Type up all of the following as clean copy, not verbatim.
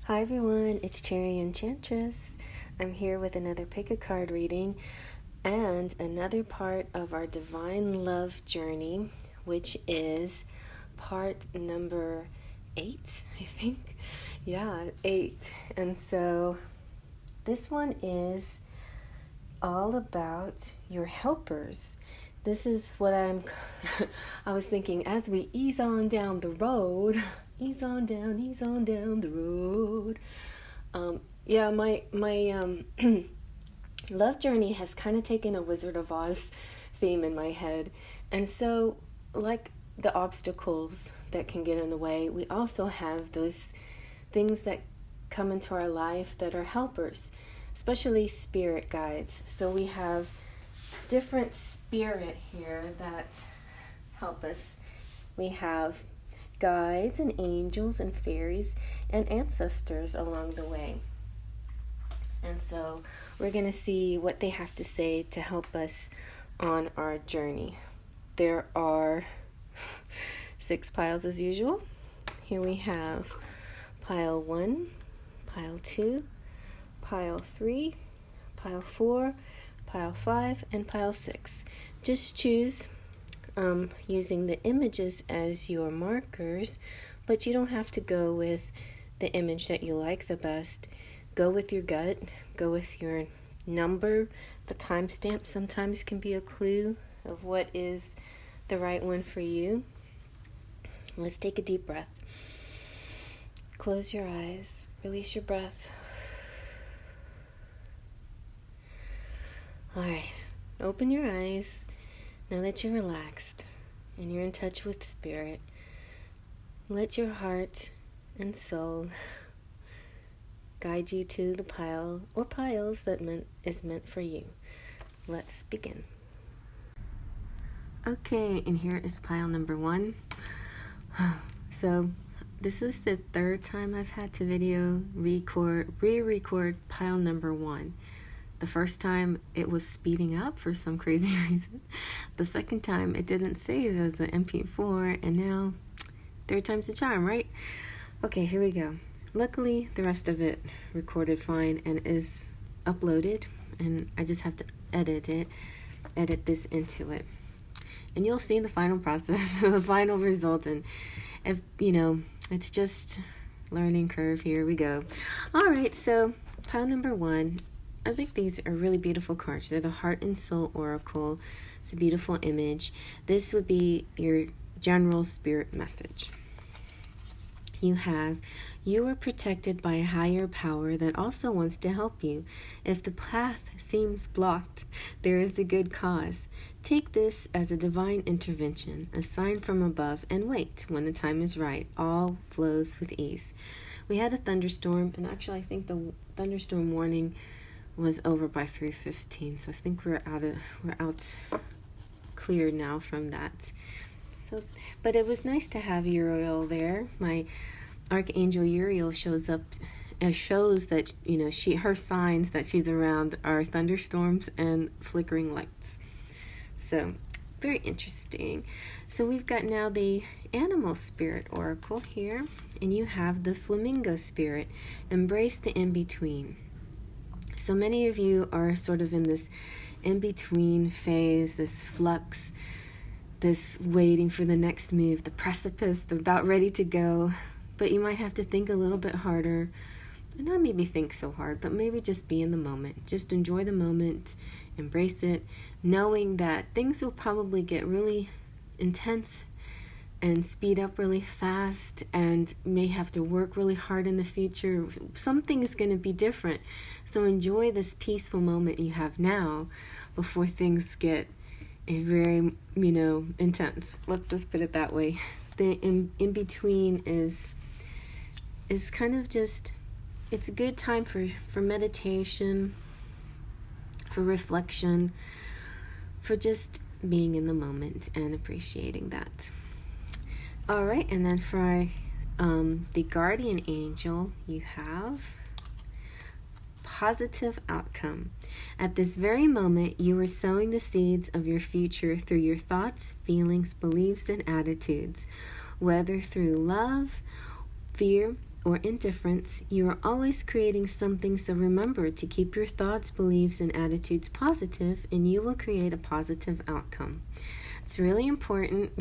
Hi everyone, it's Cherry Enchantress. I'm here with another pick a card reading and another part of our divine love journey, which is part number 8, I think. Yeah, 8. And so this one is all about your helpers. This is what I was thinking as we ease on down the road. Ease on down the road. My love journey has kind of taken a Wizard of Oz theme in my head. And so, like the obstacles that can get in the way, we also have those things that come into our life that are helpers, especially spirit guides. So we have different spirit here that help us. We have guides and angels and fairies and ancestors along the way. And so we're going to see what they have to say to help us on our journey. There are 6 piles as usual. Here we have pile 1, pile 2, pile 3, pile 4, pile 5, and pile 6. Just choose using the images as your markers, but you don't have to go with the image that you like the best. Go with your gut, go with your number. The timestamp sometimes can be a clue of what is the right one for you. Let's take a deep breath. Close your eyes, release your breath. All right, open your eyes. Now that you're relaxed and you're in touch with spirit, let your heart and soul guide you to the pile or piles that is meant for you. Let's begin. Okay, and here is pile number 1. So this is the 3rd time I've had to re-record pile number 1. The first time it was speeding up for some crazy reason. The second time it didn't save as an MP4, and now 3rd time's the charm, right? Okay, here we go. Luckily, the rest of it recorded fine and is uploaded, and I just have to edit this into it. And you'll see the final process, the final result, and if it's just learning curve. Here we go. All right, so pile number 1. I think these are really beautiful cards. They're the Heart and Soul Oracle. It's a beautiful image. This would be your general spirit message. You are protected by a higher power that also wants to help you. If the path seems blocked, there is a good cause. Take this as a divine intervention, a sign from above, and wait. When the time is right, all flows with ease. We had a thunderstorm, and actually I think the thunderstorm warning was over by 3:15, so I think we're out clear now from that. So, but it was nice to have Uriel there. My Archangel Uriel shows up and shows that her signs that she's around are thunderstorms and flickering lights. So very interesting. So we've got now the Animal Spirit Oracle here, and you have the Flamingo Spirit. Embrace the in-between. So many of you are sort of in this in-between phase, this flux, this waiting for the next move, the precipice, the about ready to go. But you might have to think a little bit harder. And not maybe think so hard, but maybe just be in the moment. Just enjoy the moment, embrace it, knowing that things will probably get really intense and speed up really fast and may have to work really hard in the future. Something is going to be different. So enjoy this peaceful moment you have now before things get very, intense. Let's just put it that way. The in-between is kind of just, it's a good time for meditation, for reflection, for just being in the moment and appreciating that. All right, and then for the Guardian Angel, you have positive outcome. At this very moment, you are sowing the seeds of your future through your thoughts, feelings, beliefs, and attitudes, whether through love, fear, or indifference, you are always creating something, so remember to keep your thoughts, beliefs, and attitudes positive, and you will create a positive outcome. It's really important.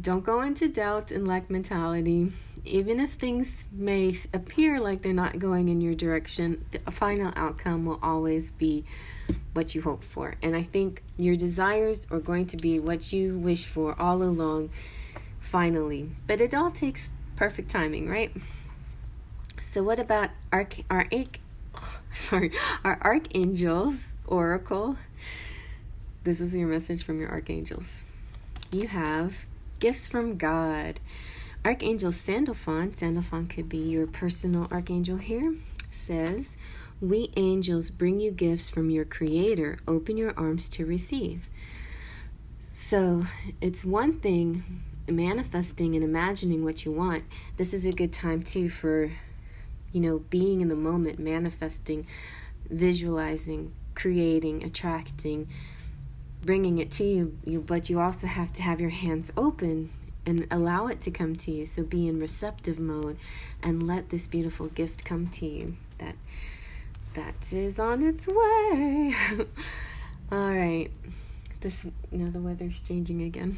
Don't go into doubt and lack mentality. Even if things may appear like they're not going in your direction, the final outcome will always be what you hope for. And I think your desires are going to be what you wish for all along, finally. But it all takes perfect timing, right? So what about our archangels oracle? This is your message from your archangels. You have gifts from God. Archangel Sandalphon could be your personal archangel here, says, "We angels bring you gifts from your Creator. Open your arms to receive." So it's one thing manifesting and imagining what you want. This is a good time too for, being in the moment, manifesting, visualizing, creating, attracting, bringing it to you, but you also have to have your hands open and allow it to come to you. So be in receptive mode and let this beautiful gift come to you. That is on its way. All right. The weather's changing again.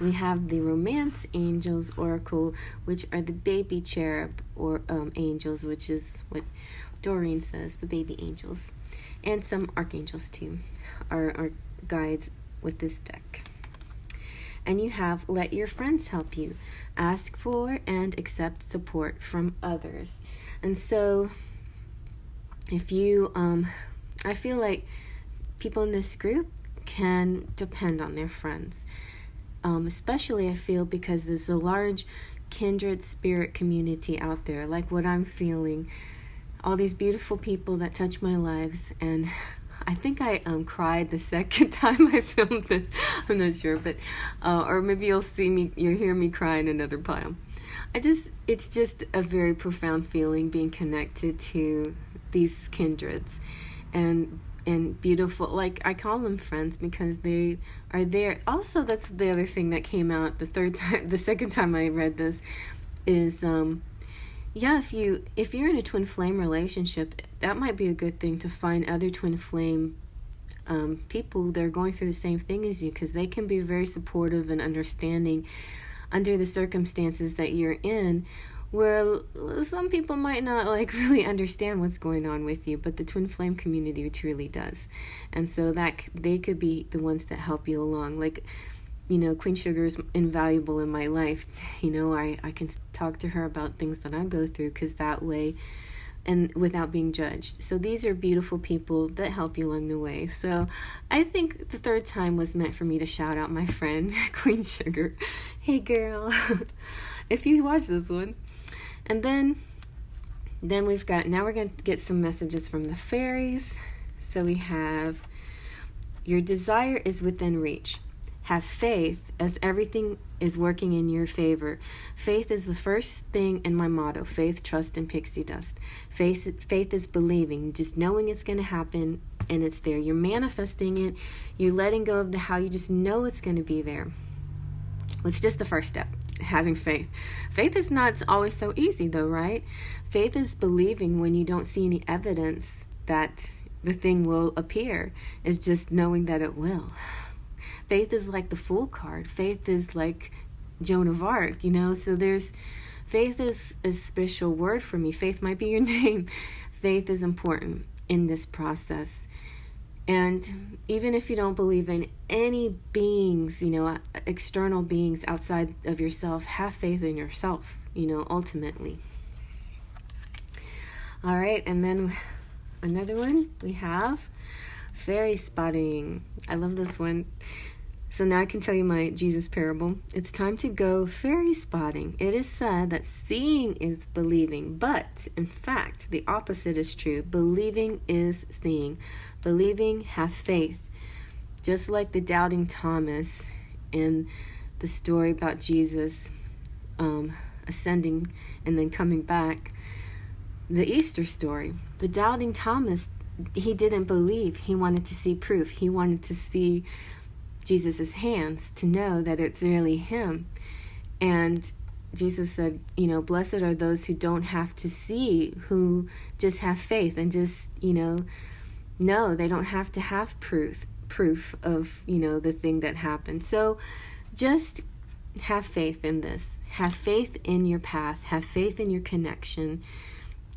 We have the Romance Angels Oracle, which are the baby cherub or angels, which is what Doreen says, the baby angels. And some archangels too are our guides with this deck. And you have Let Your Friends Help You. Ask for and accept support from others. And so if you, I feel like people in this group can depend on their friends. Especially I feel because there's a large kindred spirit community out there, like what I'm feeling. All these beautiful people that touch my lives, and I think I cried the second time I filmed this. I'm not sure, but or maybe you'll hear me cry in another pile. It's just a very profound feeling being connected to these kindreds, and beautiful, like I call them friends because they are there. Also, that's the other thing that came out the second time I read this is if you're in a twin flame relationship, that might be a good thing to find other twin flame people that are going through the same thing as you, because they can be very supportive and understanding under the circumstances that you're in, where some people might not really understand what's going on with you, but the twin flame community truly does. And so that they could be the ones that help you along. Queen Sugar is invaluable in my life. I can talk to her about things that I go through, because that way, and without being judged. So these are beautiful people that help you along the way. So I think the third time was meant for me to shout out my friend, Queen Sugar. Hey girl, if you watch this one. And then now we're going to get some messages from the fairies. So we have, your desire is within reach. Have faith as everything is working in your favor. Faith is the first thing in my motto. Faith, trust, and pixie dust. Faith is believing, just knowing it's going to happen, and it's there. You're manifesting it. You're letting go of the how. You just know it's going to be there. It's just the first step, having faith. Faith is not always so easy, though, right? Faith is believing when you don't see any evidence that the thing will appear. It's just knowing that it will. Faith is like the Fool card. Faith is like Joan of Arc, So faith is a special word for me. Faith might be your name. Faith is important in this process. And even if you don't believe in any beings, external beings outside of yourself, have faith in yourself, ultimately. All right, and then another one we have fairy spotting. I love this one. So now I can tell you my Jesus parable. It's time to go fairy spotting. It is said that seeing is believing, but in fact, the opposite is true. Believing is seeing. Believing, have faith. Just like the doubting Thomas in the story about Jesus ascending and then coming back, the Easter story. The doubting Thomas, he didn't believe. He wanted to see proof. He wanted to see Jesus's hands to know that it's really him. And Jesus said, you know, blessed are those who don't have to see, who just have faith and just, you know, they don't have to have proof of, you know, the thing that happened. So just have faith in this. Have faith in your path. Have faith in your connection.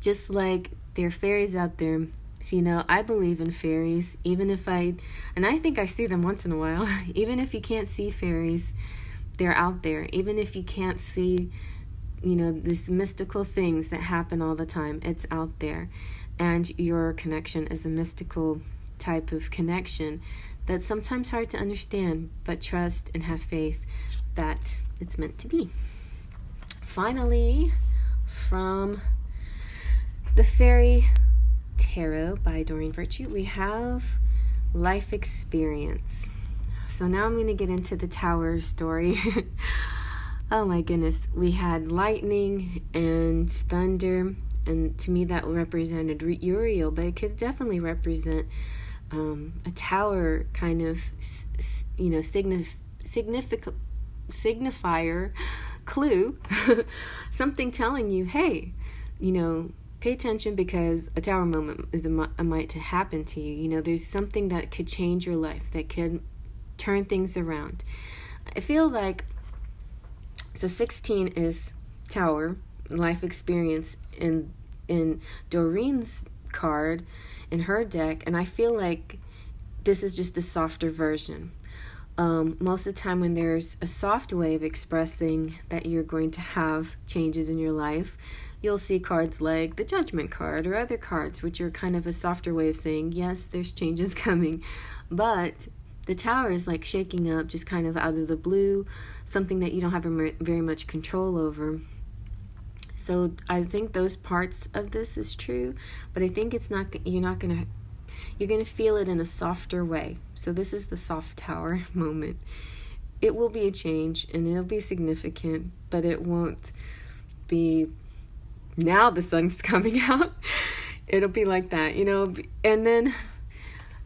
Just like there are fairies out there. So, you know, I believe in fairies, even if and I think I see them once in a while. Even if you can't see fairies, they're out there. Even if you can't see, you know, these mystical things that happen all the time, it's out there. And your connection is a mystical type of connection that's sometimes hard to understand, but trust and have faith that it's meant to be. Finally, from the Fairy Tarot by Doreen Virtue, we have life experience. So now I'm going to get into the Tower story. Oh my goodness. We had lightning and thunder, and to me that represented Uriel, but it could definitely represent a tower kind of, you know, signifier, clue, something telling you, hey, you know, pay attention because a tower moment is might to happen to you. You know, there's something that could change your life, that could turn things around. I feel like, so 16 is tower, life experience in Doreen's card, in her deck, and I feel like this is just a softer version. Most of the time when there's a soft way of expressing that you're going to have changes in your life, you'll see cards like the Judgment card or other cards, which are kind of a softer way of saying, yes, there's changes coming. But the Tower is like shaking up just kind of out of the blue, something that you don't have very much control over. So I think those parts of this is true, but I think you're going to feel it in a softer way. So this is the soft Tower moment. It will be a change and it'll be significant, but it won't be, now the sun's coming out. It'll be like that, you know, and then,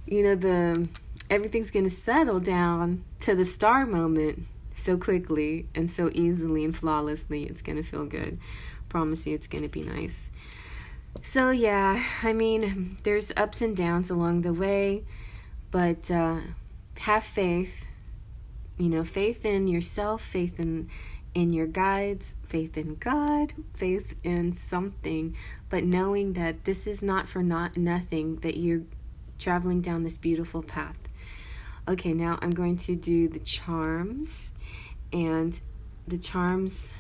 you know, everything's going to settle down to the star moment so quickly and so easily and flawlessly. It's going to feel good. Promise you it's going to be nice. So yeah, I mean, there's ups and downs along the way, but have faith, you know, faith in yourself, faith in your guides, faith in God, faith in something, but knowing that this is not for nothing, that you're traveling down this beautiful path. Okay, now I'm going to do the charms, and the charms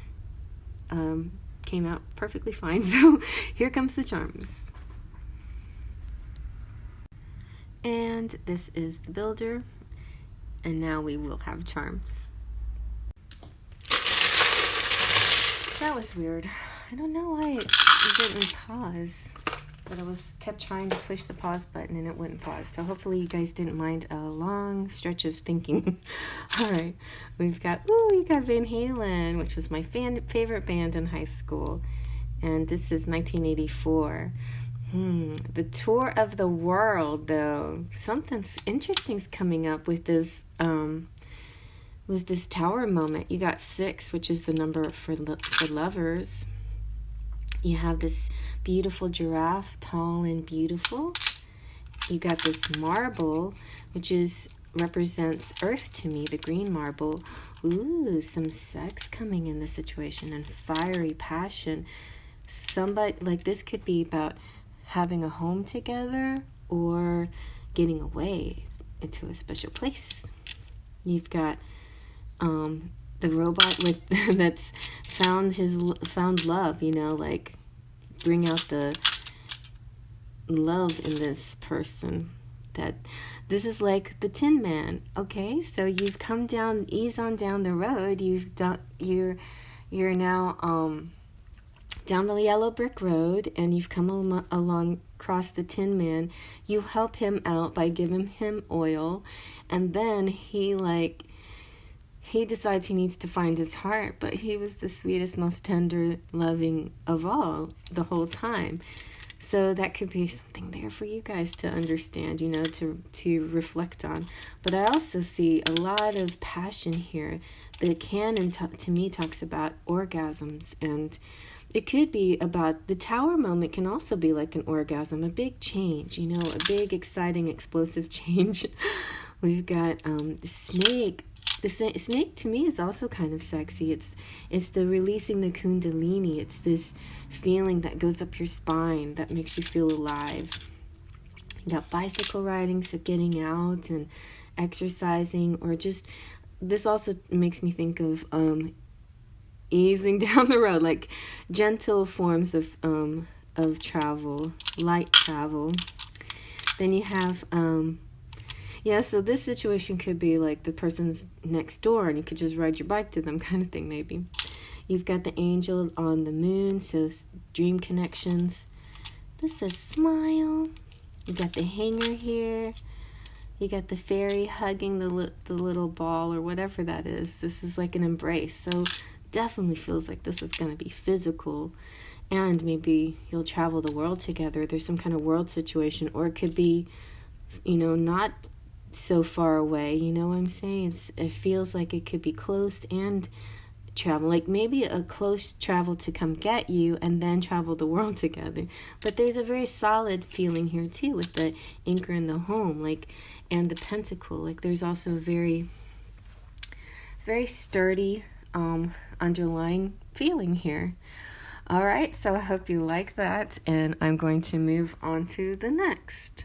came out perfectly fine. So here comes the charms. And this is the builder, and now we will have charms. That was weird. I don't know why it didn't pause, but I kept trying to push the pause button and it wouldn't pause. So hopefully you guys didn't mind a long stretch of thinking. All right, we got Van Halen, which was my favorite band in high school, and this is 1984. The tour of the world, though. Something interesting's coming up with this tower moment. You got 6, which is the number for lovers. You have this beautiful giraffe, tall and beautiful. You got this marble, which represents earth to me, the green marble. Ooh, some sex coming in the situation and fiery passion. Somebody, like, this could be about having a home together or getting away into a special place. You've got the robot that's found love, you know, like bring out the love in this person. That this is like the Tin Man. Okay, so you've come down, ease on down the road. You're now down the yellow brick road, and you've come along across the Tin Man. You help him out by giving him oil, and then he decides he needs to find his heart, but he was the sweetest, most tender, loving of all the whole time. So that could be something there for you guys to understand, you know, to reflect on. But I also see a lot of passion here. the canon to me talks about orgasms, and it could be about the tower moment. Can also be like an orgasm, a big change, you know, a big, exciting, explosive change. We've got snake. The snake to me is also kind of sexy. It's the releasing the kundalini. It's this feeling that goes up your spine that makes you feel alive. You got bicycle riding, so getting out and exercising, or just, this also makes me think of easing down the road, like gentle forms of travel, light travel. Then you have so this situation could be like the person's next door and you could just ride your bike to them, kind of thing, maybe. You've got the angel on the moon, so dream connections. This says smile. You got the hanger here. You got the fairy hugging the little ball or whatever that is. This is like an embrace. So definitely feels like this is going to be physical. And maybe you'll travel the world together. There's some kind of world situation. Or it could be, you know, not so far away. You know what I'm saying? It feels like it could be close and travel, like maybe a close travel to come get you and then travel the world together. But there's a very solid feeling here too with the anchor in the home, like, and the pentacle. Like there's also a very, very sturdy underlying feeling here. All right, so I hope you like that, and I'm going to move on to the next.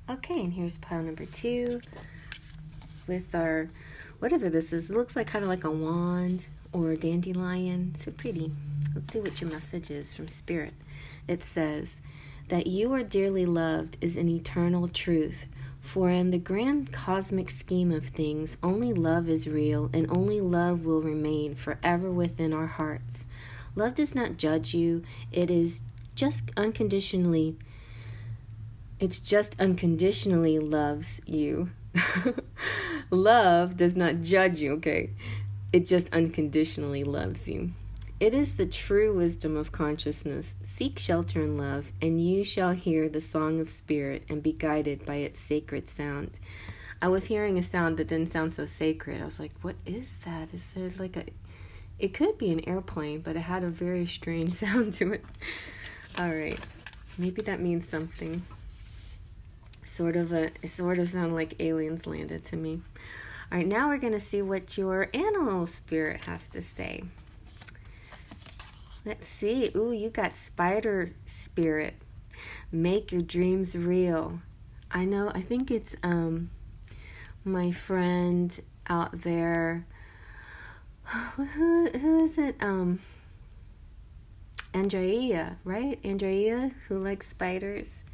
Okay, and here's pile number 2 with our, whatever this is. It looks like kind of like a wand or a dandelion. So pretty. Let's see what your message is from Spirit. It says that you are dearly loved is an eternal truth. For in the grand cosmic scheme of things, only love is real, and only love will remain forever within our hearts. Love does not judge you. It's just unconditionally loves you. Love does not judge you, okay? It just unconditionally loves you. It is the true wisdom of consciousness. Seek shelter in love, and you shall hear the song of spirit and be guided by its sacred sound. I was hearing a sound that didn't sound so sacred. I was like, what is that? Is there like it could be an airplane, but it had a very strange sound to it. All right. Maybe that means something. It sort of sounded like aliens landed to me. All right, now we're going to see what your animal spirit has to say. Let's see. Ooh, you got spider spirit. Make your dreams real. I think it's my friend out there. Who is it? Andrea, right? Andrea, who likes spiders.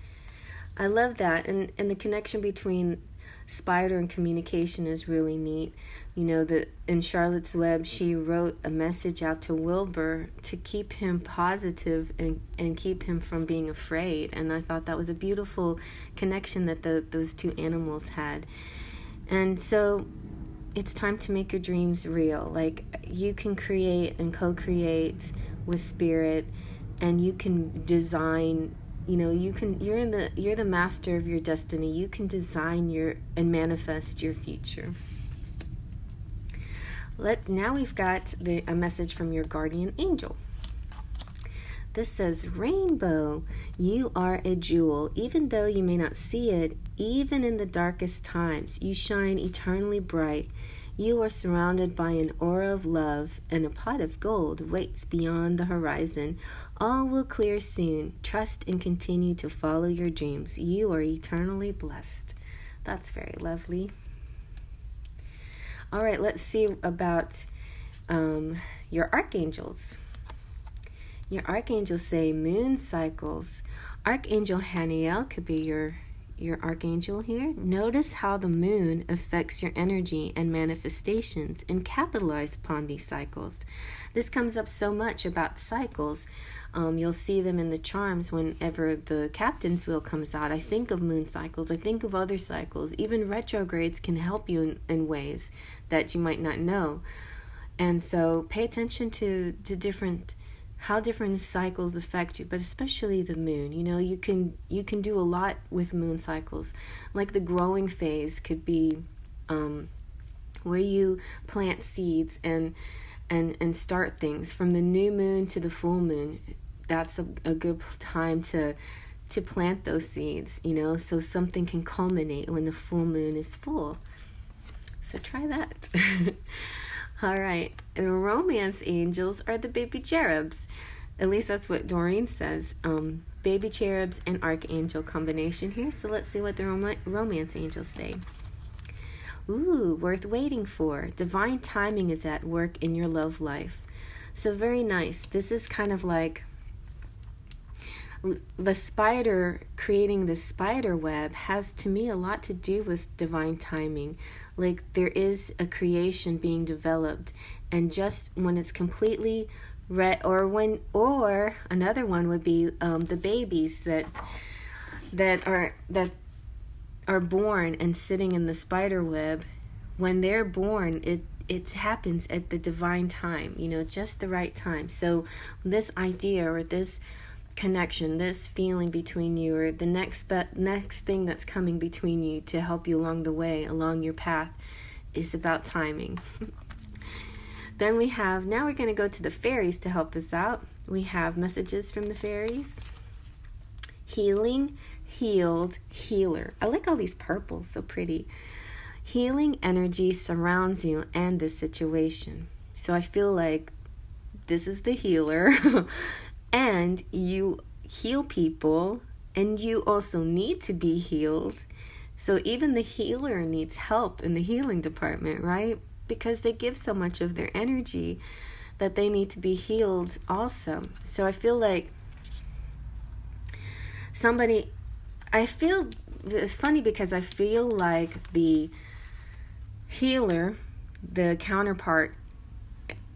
I love that, and the connection between spider and communication is really neat. You know, that in Charlotte's Web, she wrote a message out to Wilbur to keep him positive and keep him from being afraid. And I thought that was a beautiful connection that those two animals had. And so it's time to make your dreams real. Like, you can create and co-create with spirit, and you can design. You know, you're the master of your destiny. You can design and manifest your future. Now we've got a message from your guardian angel. This says, Rainbow, you are a jewel. Even though you may not see it, even in the darkest times, you shine eternally bright. You are surrounded by an aura of love, and a pot of gold waits beyond the horizon. All will clear soon. Trust and continue to follow your dreams. You are eternally blessed. That's very lovely. All right, let's see about your archangels. Your archangels say moon cycles. Archangel Haniel could be your archangel here. Notice how the moon affects your energy and manifestations, and capitalize upon these cycles. This comes up so much about cycles. You'll see them in the charms whenever the captain's wheel comes out. I think of moon cycles. I think of other cycles. Even retrogrades can help you in ways that you might not know. And so pay attention to how different cycles affect you, but especially the moon. You know, you can do a lot with moon cycles. Like the growing phase could be where you plant seeds and start things from the new moon to the full moon. That's a good time to plant those seeds, so something can culminate when the full moon is full. So try that. All right. The romance angels are the baby cherubs. At least that's what Doreen says. Baby cherubs and archangel combination here. So let's see what the romance angels say. Ooh, worth waiting for. Divine timing is at work in your love life. So very nice. This is kind of like the spider, creating the spider web has to me a lot to do with divine timing. Like there is a creation being developed, and just when it's completely or another one would be the babies that are born and sitting in the spider web. When they're born, it happens at the divine time, just the right time. So this idea or this connection, this feeling between you, or the next thing that's coming between you to help you along the way, along your path, is about timing. Then now we're going to go to the fairies to help us out. We have messages from the fairies. Healing, healed, healer. I like all these purples, so pretty. Healing energy surrounds you and this situation. So I feel like this is the healer and you heal people, and you also need to be healed. So even the healer needs help in the healing department, right? Because they give so much of their energy that they need to be healed also. So I feel like it's funny because I feel like the healer, the counterpart,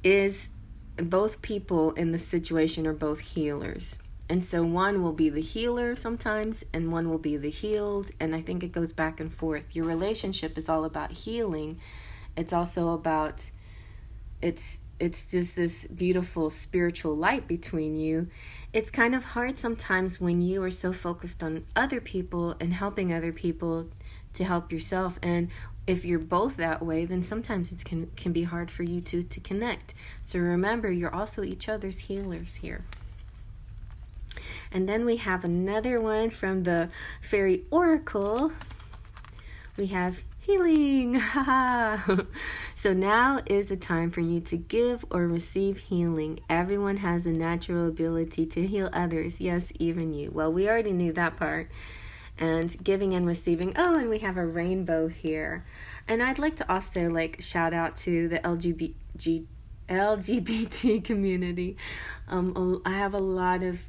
is both people in the situation are both healers. And so one will be the healer sometimes and one will be the healed. And I think it goes back and forth. Your relationship is all about healing. It's also about, it's just this beautiful spiritual light between you. It's kind of hard sometimes when you are so focused on other people and helping other people to help yourself. And if you're both that way, then sometimes it can be hard for you to connect. So remember, you're also each other's healers here. And then we have another one from the Fairy Oracle. We have healing. So now is a time for you to give or receive healing. Everyone has a natural ability to heal others. Yes, even you. Well, we already knew that part. And giving and receiving. Oh, and we have a rainbow here. And I'd like to also shout out to the LGBT community. I have a lot of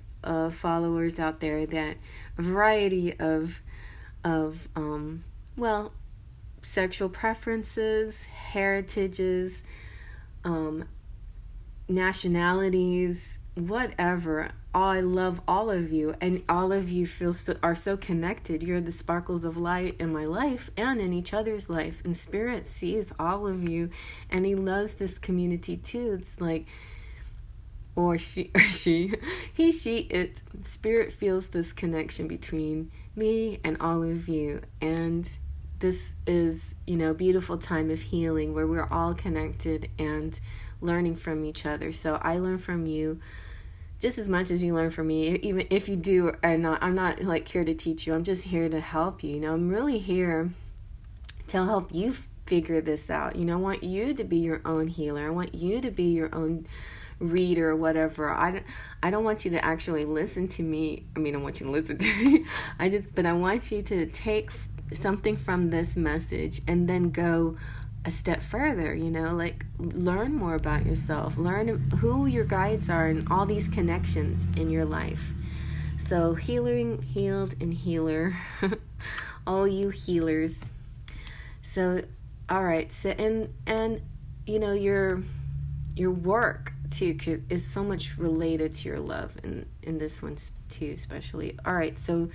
followers out there that a variety of sexual preferences, heritages, nationalities, whatever. I love all of you, and all of you are so connected. You're the sparkles of light in my life and in each other's life. And Spirit sees all of you, and He loves this community too. It's like, it. Spirit feels this connection between me and all of you, and this is, beautiful time of healing where we're all connected and learning from each other. So I learn from you just as much as you learn from me, even if you do or not. I'm not here to teach you. I'm just here to help you. I'm really here to help you figure this out. I want you to be your own healer. I want you to be your own reader or whatever. I don't want you to actually listen to me. I want you to listen to me. But I want you to take something from this message and then go a step further, learn more about yourself, learn who your guides are and all these connections in your life. So healing, healed, and healer, all you healers. So, all right. So, and your work too is so much related to your love, and in this one too, especially. All right. So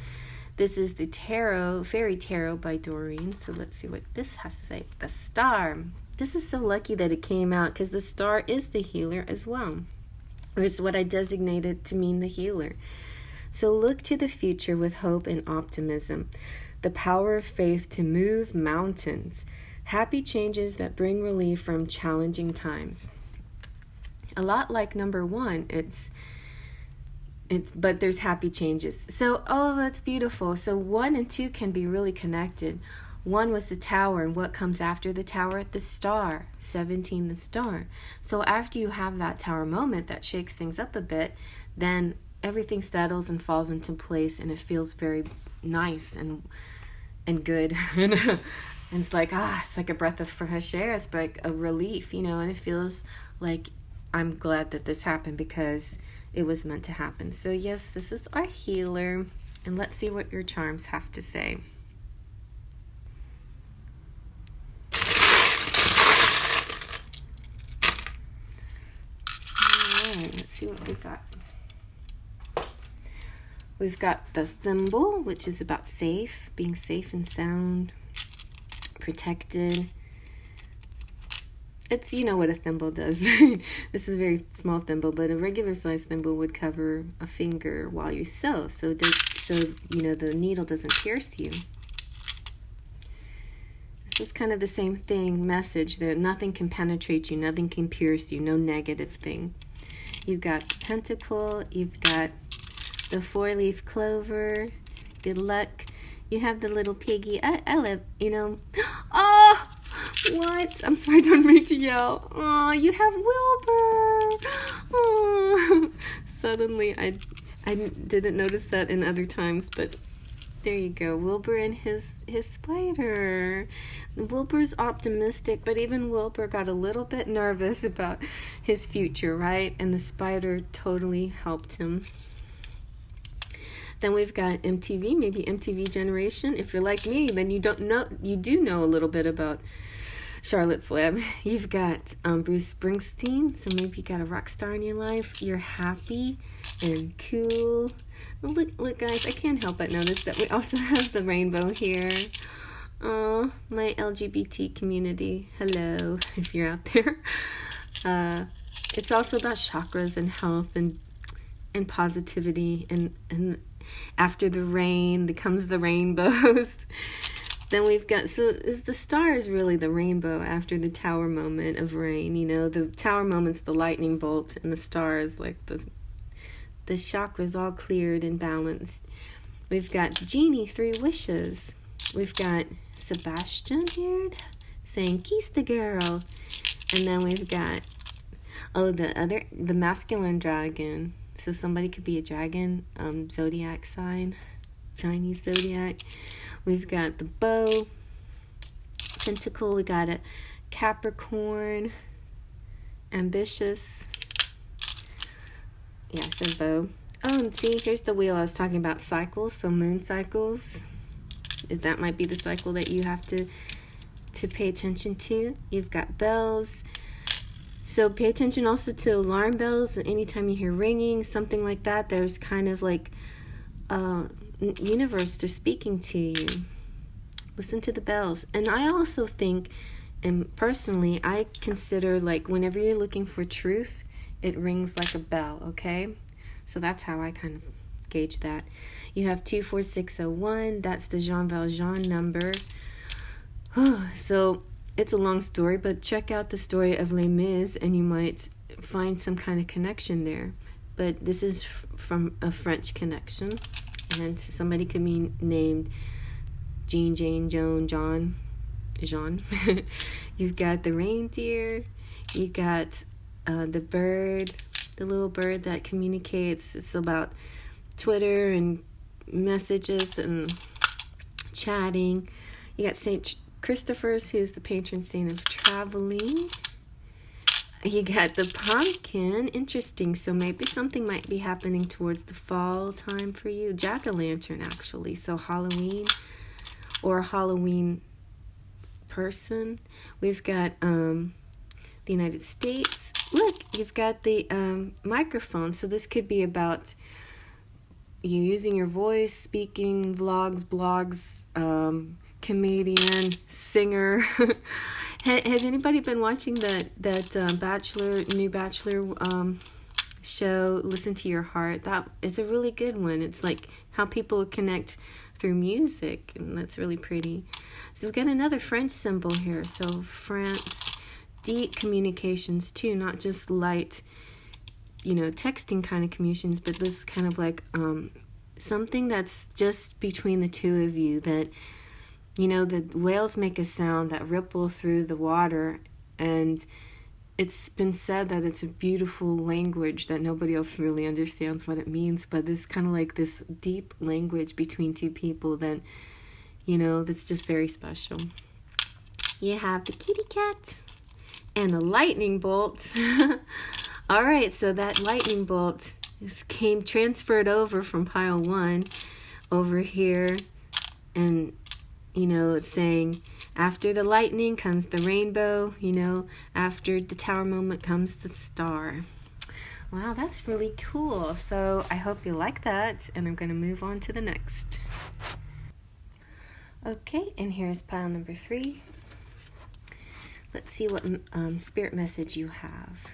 this is the Fairy Tarot by Doreen. So let's see what this has to say. The Star. This is so lucky that it came out because the star is the healer as well. It's what I designated to mean the healer. So look to the future with hope and optimism. The power of faith to move mountains. Happy changes that bring relief from challenging times. A lot like number 1, but there's happy changes. So, that's beautiful. So 1 and 2 can be really connected. 1 was the tower, and what comes after the tower? The star. 17, the star. So after you have that tower moment that shakes things up a bit, then everything settles and falls into place, and it feels very nice and good. And it's like, it's like a breath of fresh air. It's like a relief, and it feels like I'm glad that this happened because it was meant to happen. So yes, this is our healer, and let's see what your charms have to say. Let's see what we've got. We've got the thimble, which is about being safe and sound, protected. It's, what a thimble does. This is a very small thimble, but a regular size thimble would cover a finger while you sew. So the needle doesn't pierce you. This is kind of the same thing, message that nothing can penetrate you, nothing can pierce you, no negative thing. You've got the pentacle, you've got the 4-leaf clover, good luck. You have the little piggy. I love, Oh, what? I'm sorry, I don't mean to yell. Oh, you have Wilbur. Oh, suddenly I didn't notice that in other times, but there you go. Wilbur and his spider. Wilbur's optimistic, but even Wilbur got a little bit nervous about his future, right? And the spider totally helped him. Then we've got MTV, maybe MTV Generation. If you're like me, then you do know a little bit about Charlotte's Web. You've got Bruce Springsteen, so maybe you got a rock star in your life. You're happy and cool. Look, guys, I can't help but notice that we also have the rainbow here. Oh, my LGBT community. Hello, if you're out there. It's also about chakras and health and positivity. And after the rain, comes the rainbows. Then we've got, the star is really the rainbow after the tower moment of rain. The tower moment's the lightning bolt, and the star is like the chakras all cleared and balanced. We've got Genie, 3 wishes. We've got Sebastian here saying, kiss the girl. And then we've got, the masculine dragon. So somebody could be a dragon, zodiac sign, Chinese zodiac. We've got the bow, pentacle. We got a Capricorn, ambitious. Yeah, I said bow. Oh, and see, here's the wheel I was talking about, cycles, so moon cycles. That might be the cycle that you have to pay attention to. You've got bells. So pay attention also to alarm bells. Anytime you hear ringing, something like that, there's kind of like universe to speaking to you. Listen to the bells. And I also think, and personally, I consider like whenever you're looking for truth, it rings like a bell, okay? So that's how I kind of gauge that. You have 24601. That's the Jean Valjean number. So it's a long story, but check out the story of Les Mis and you might find some kind of connection there. But this is from a French connection, and somebody could be named Jean, Jane, Joan, John, Jean. You've got the reindeer. You got the bird, the little bird that communicates. It's about Twitter and messages and chatting. You got Saint Christopher's, who's the patron saint of traveling. You got the pumpkin. Interesting. So maybe something might be happening towards the fall time for you. Jack-o'-lantern, actually. So Halloween or a Halloween person. We've got the United States. Look, you've got the microphone. So this could be about you using your voice, speaking, vlogs, blogs, comedian, singer. Has anybody been watching that new Bachelor show Listen to Your Heart. That it's a really good one. It's like how people connect through music, and that's really pretty. So we've got another French symbol here. So France, deep communications too, not just light, texting kind of communications, but this kind of like something that's just between the two of you, that the whales make a sound that ripple through the water, and it's been said that it's a beautiful language that nobody else really understands what it means, but this kind of like this deep language between two people that, that's just very special. You have the kitty cat and the lightning bolt. All right, so that lightning bolt came transferred over from pile 1 over here, and it's saying, after the lightning comes the rainbow, after the tower moment comes the star. Wow, that's really cool. So I hope you like that, and I'm going to move on to the next. Okay, and here's pile number 3. Let's see what spirit message you have.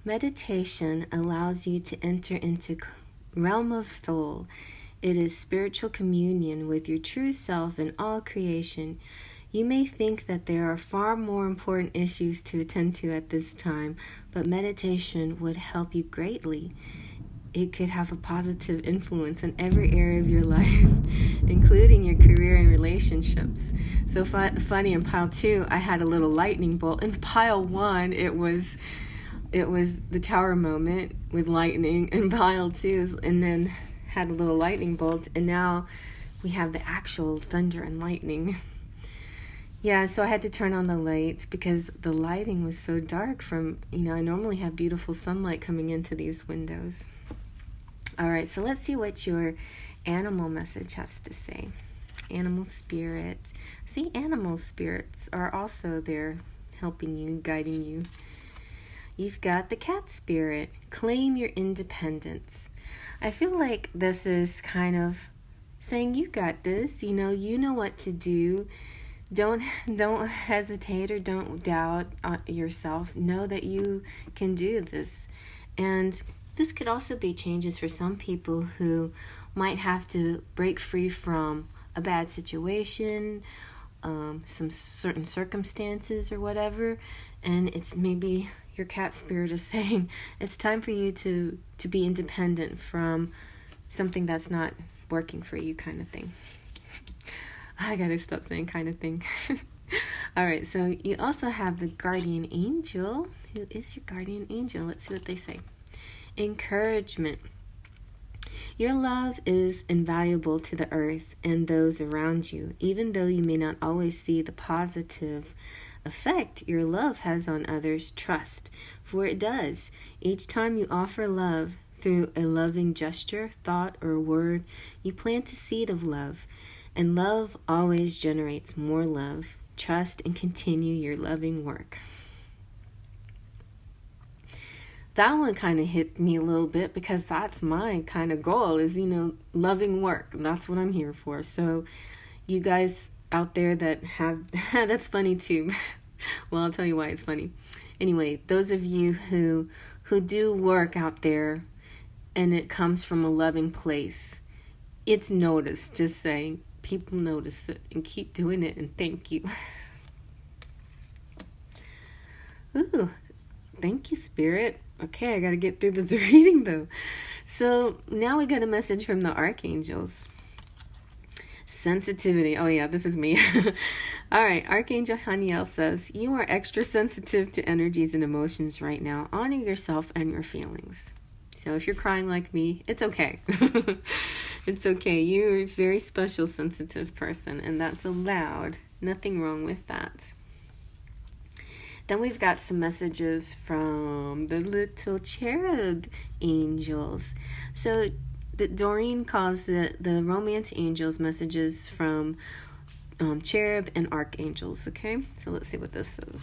Meditation allows you to enter into realm of soul. It is spiritual communion with your true self and all creation. You may think that there are far more important issues to attend to at this time, but meditation would help you greatly. It could have a positive influence in every area of your life, including your career and relationships. So funny, in pile 2, I had a little lightning bolt. In pile 1, it was the tower moment with lightning. In pile 2, and then had a little lightning bolt, and now we have the actual thunder and lightning. Yeah, so I had to turn on the lights because the lighting was so dark from, I normally have beautiful sunlight coming into these windows. All right, so let's see what your animal message has to say. Animal spirit. See, animal spirits are also there helping you, guiding you. You've got the cat spirit. Claim your independence. I feel like this is kind of saying, you got this, you know what to do. Don't hesitate or don't doubt yourself. Know that you can do this. And this could also be changes for some people who might have to break free from a bad situation, some certain circumstances or whatever, and it's maybe your cat spirit is saying it's time for you to be independent from something that's not working for you, kind of thing. I gotta stop saying kind of thing. All right, so you also have the guardian angel. Who is your guardian angel? Let's see what they say. Encouragement. Your love is invaluable to the earth and those around you, even though you may not always see the positive effect your love has on others. Trust, for it does. Each time you offer love through a loving gesture, thought, or word, you plant a seed of love, and love always generates more love. Trust and continue your loving work. That one kind of hit me a little bit because that's my kind of goal is, loving work. That's what I'm here for. So you guys out there that have, that's funny too. Well, I'll tell you why it's funny. Anyway, those of you who do work out there and it comes from a loving place, it's noticed, just saying. People notice it and keep doing it, and thank you. Ooh, thank you, Spirit. Okay, I got to get through this reading though. So now we got a message from the archangels. Sensitivity. Oh yeah, this is me. All right, Archangel Haniel says, you are extra sensitive to energies and emotions right now. Honor yourself and your feelings. So if you're crying like me, it's okay. It's okay. You're a very special, sensitive person, and that's allowed. Nothing wrong with that. Then we've got some messages from the little cherub angels. So Doreen calls the romance angels messages from cherub and archangels, okay? So let's see what this says.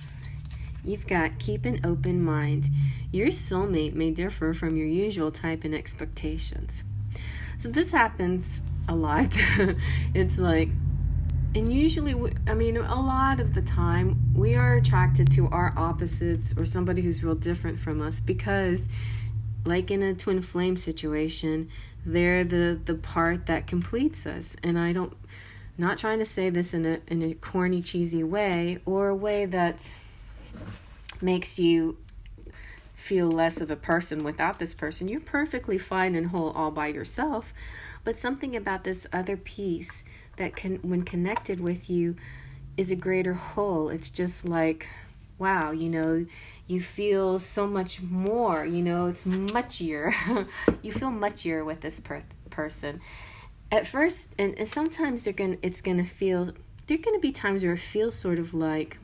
You've got keep an open mind. Your soulmate may differ from your usual type and expectations. So this happens a lot. It's like And usually, a lot of the time, we are attracted to our opposites or somebody who's real different from us because, like in a twin flame situation, they're the part that completes us. And not trying to say this in a corny, cheesy way or a way that makes you feel less of a person without this person. You're perfectly fine and whole all by yourself, but something about this other piece that when connected with you, is a greater whole. It's just like, wow, you feel so much more, it's muchier. You feel muchier with this person. At first, and sometimes there are going to be times where it feels sort of like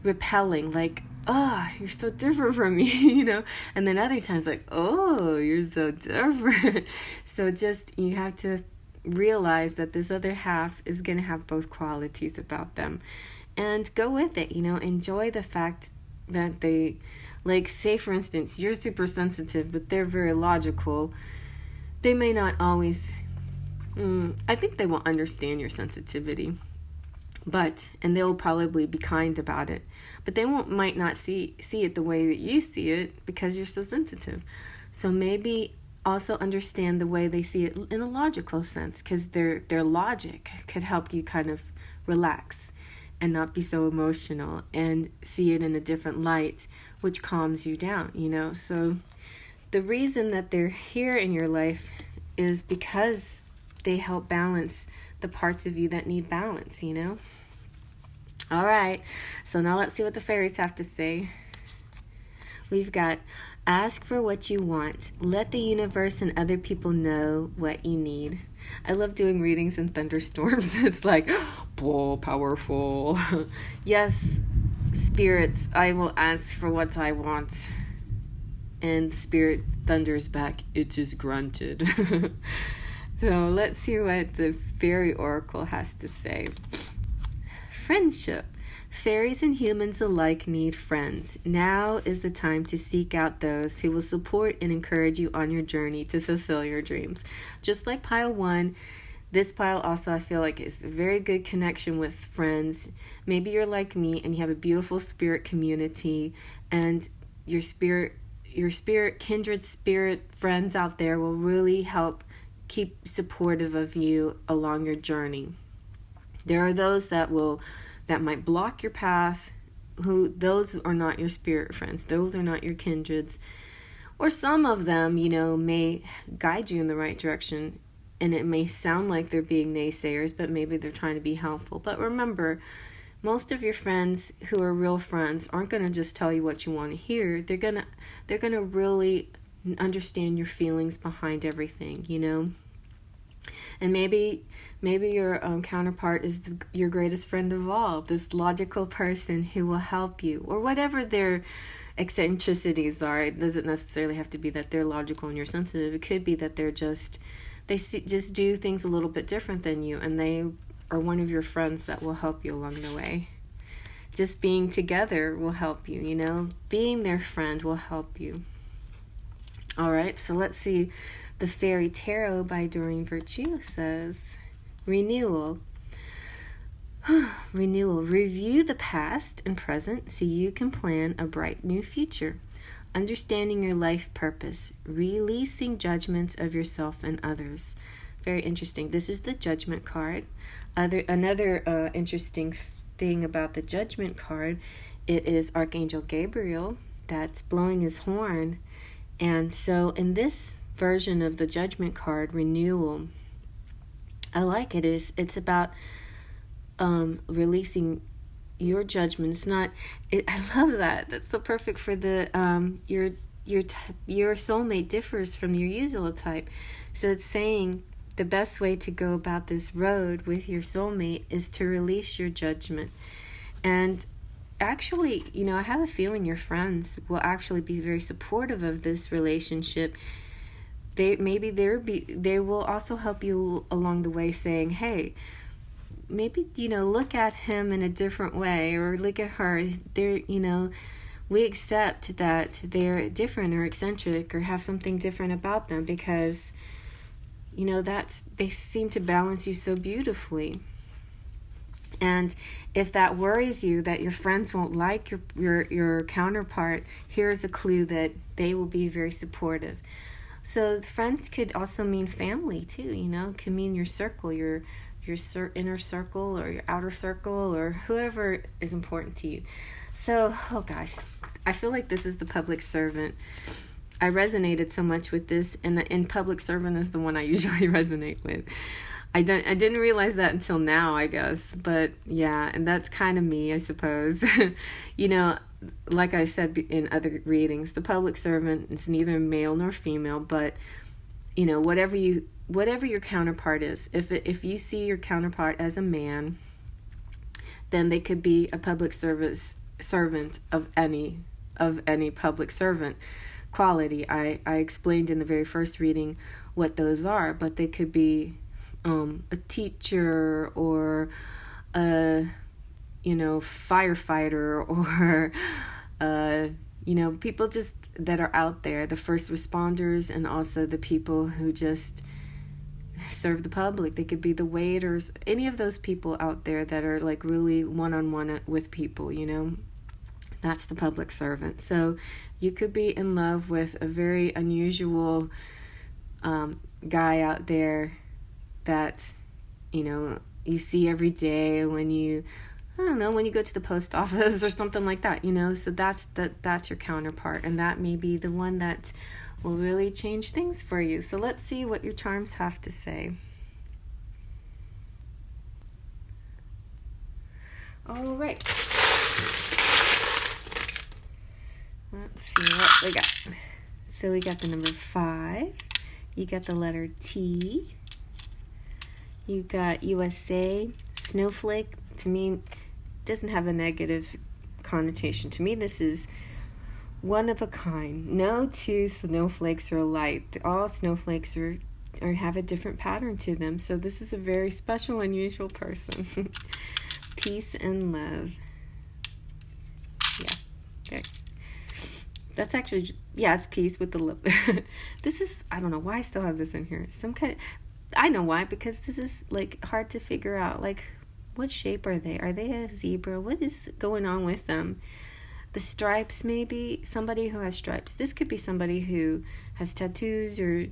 repelling, like, oh, you're so different from me, and then other times like, oh, you're so different. So just, you have to realize that this other half is going to have both qualities about them, and go with it. Enjoy the fact that they, like, say for instance, you're super sensitive but they're very logical. They may not always I think they will understand your sensitivity, and they'll probably be kind about it, but they might not see it the way that you see it because you're so sensitive. So maybe also understand the way they see it in a logical sense, because their logic could help you kind of relax and not be so emotional and see it in a different light, which calms you down, So the reason that they're here in your life is because they help balance the parts of you that need balance, All right, so now let's see what the fairies have to say. We've got, ask for what you want. Let the universe and other people know what you need. I love doing readings in thunderstorms. It's like, whoa, powerful. Yes, spirits, I will ask for what I want. And spirit thunders back, it is granted. So let's hear what the fairy oracle has to say. Friendship. Fairies and humans alike need friends. Now is the time to seek out those who will support and encourage you on your journey to fulfill your dreams. Just like pile 1, this pile also, I feel like, is a very good connection with friends. Maybe you're like me and you have a beautiful spirit community, and your kindred spirit friends out there will really help keep supportive of you along your journey. There are those that might block your path, those are not your spirit friends, those are not your kindreds. Or some of them, may guide you in the right direction, and it may sound like they're being naysayers, but maybe they're trying to be helpful. But remember, most of your friends who are real friends aren't going to just tell you what you want to hear. They're going to really understand your feelings behind everything, And maybe your counterpart is your greatest friend of all, this logical person who will help you, or whatever their eccentricities are. It doesn't necessarily have to be that they're logical and you're sensitive. It could be that they just do things a little bit different than you, and they are one of your friends that will help you along the way. Just being together will help you, Being their friend will help you. All right, so let's see. The Fairy Tarot by Doreen Virtue says, renewal. Renewal. Review the past and present so you can plan a bright new future. Understanding your life purpose. Releasing judgments of yourself and others. Very interesting. This is the Judgment card. Another interesting thing about the Judgment card, it is Archangel Gabriel that's blowing his horn. And so in this version of the Judgment card, renewal, I like it. It's about releasing your judgment. It's not. I love that. That's so perfect for the your soulmate differs from your usual type. So it's saying the best way to go about this road with your soulmate is to release your judgment. And actually, I have a feeling your friends will actually be very supportive of this relationship. They will also help you along the way, saying, hey, maybe, look at him in a different way, or look at her. We accept that they're different or eccentric or have something different about them because, they seem to balance you so beautifully. And if that worries you, that your friends won't like your counterpart, here's a clue that they will be very supportive. So friends could also mean family too, you know. It can mean your circle, your inner circle or your outer circle or whoever is important to you. So, oh gosh, I feel like this is the public servant. I resonated so much with this, and public servant is the one I usually resonate with. I didn't realize that until now, I guess. But yeah, and that's kind of me, I suppose. You know, like I said in other readings, the public servant is neither male nor female, but you know, whatever your counterpart is. If you see your counterpart as a man, then they could be a public servant of any public servant quality. I explained in the very first reading what those are, but they could be a teacher or a firefighter or people just that are out there, the first responders, and also the people who just serve the public. They could be the waiters, any of those people out there that are like really one-on-one with people, you know. That's the public servant. So you could be in love with a very unusual guy out there that, you know, you see every day when you go to the post office or something like that, you know. So that's your counterpart, and that may be the one that will really change things for you. So let's see what your charms have to say. All right. Let's see what we got. So we got the number 5. You got the letter T. You got USA. Snowflake, to me, doesn't have a negative connotation. To me, this is one of a kind. No two snowflakes are alike. All snowflakes are have a different pattern to them. So this is a very special, unusual person. Peace and love. Yeah. Okay. That's actually, it's peace with the love. This is, I don't know why I still have this in here. I know why, because this is like hard to figure out. Like, what shape are they? Are they a zebra? What is going on with them? The stripes, maybe somebody who has stripes. This could be somebody who has tattoos or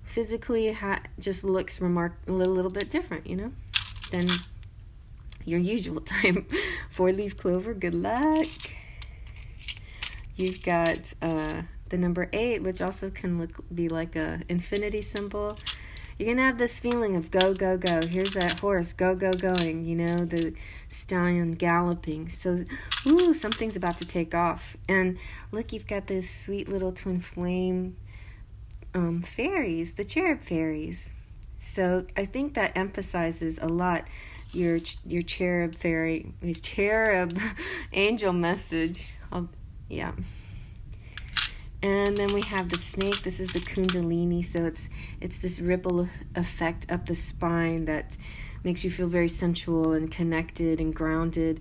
physically just looks a little bit different, you know, than your usual type. 4-leaf clover, good luck. You've got the number 8, which also can be like a infinity symbol. You're going to have this feeling of go, go, go. Here's that horse, go, go, going, you know, the stallion galloping. So, something's about to take off. And look, you've got this sweet little twin flame fairies, the cherub fairies. So I think that emphasizes a lot your cherub fairy, his cherub angel message. Yeah. And then we have the snake. This is the kundalini. So it's this ripple effect up the spine that makes you feel very sensual and connected and grounded.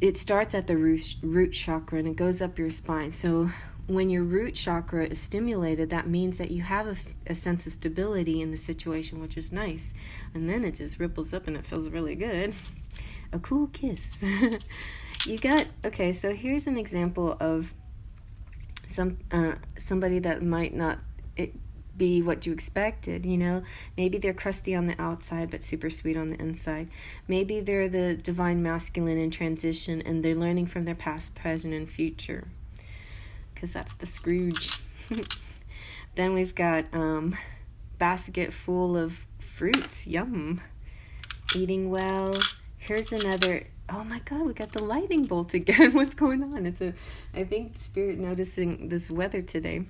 It starts at the root chakra and it goes up your spine. So when your root chakra is stimulated, that means that you have a sense of stability in the situation, which is nice. And then it just ripples up and it feels really good. A cool kiss. Okay, so here's an example of somebody that might not be what you expected, you know. Maybe they're crusty on the outside but super sweet on the inside. Maybe they're the divine masculine in transition and they're learning from their past, present, and future, because that's the Scrooge. Then we've got basket full of fruits, yum, eating well. Here's another. Oh my God, we got the lightning bolt again. What's going on? I think Spirit noticing this weather today.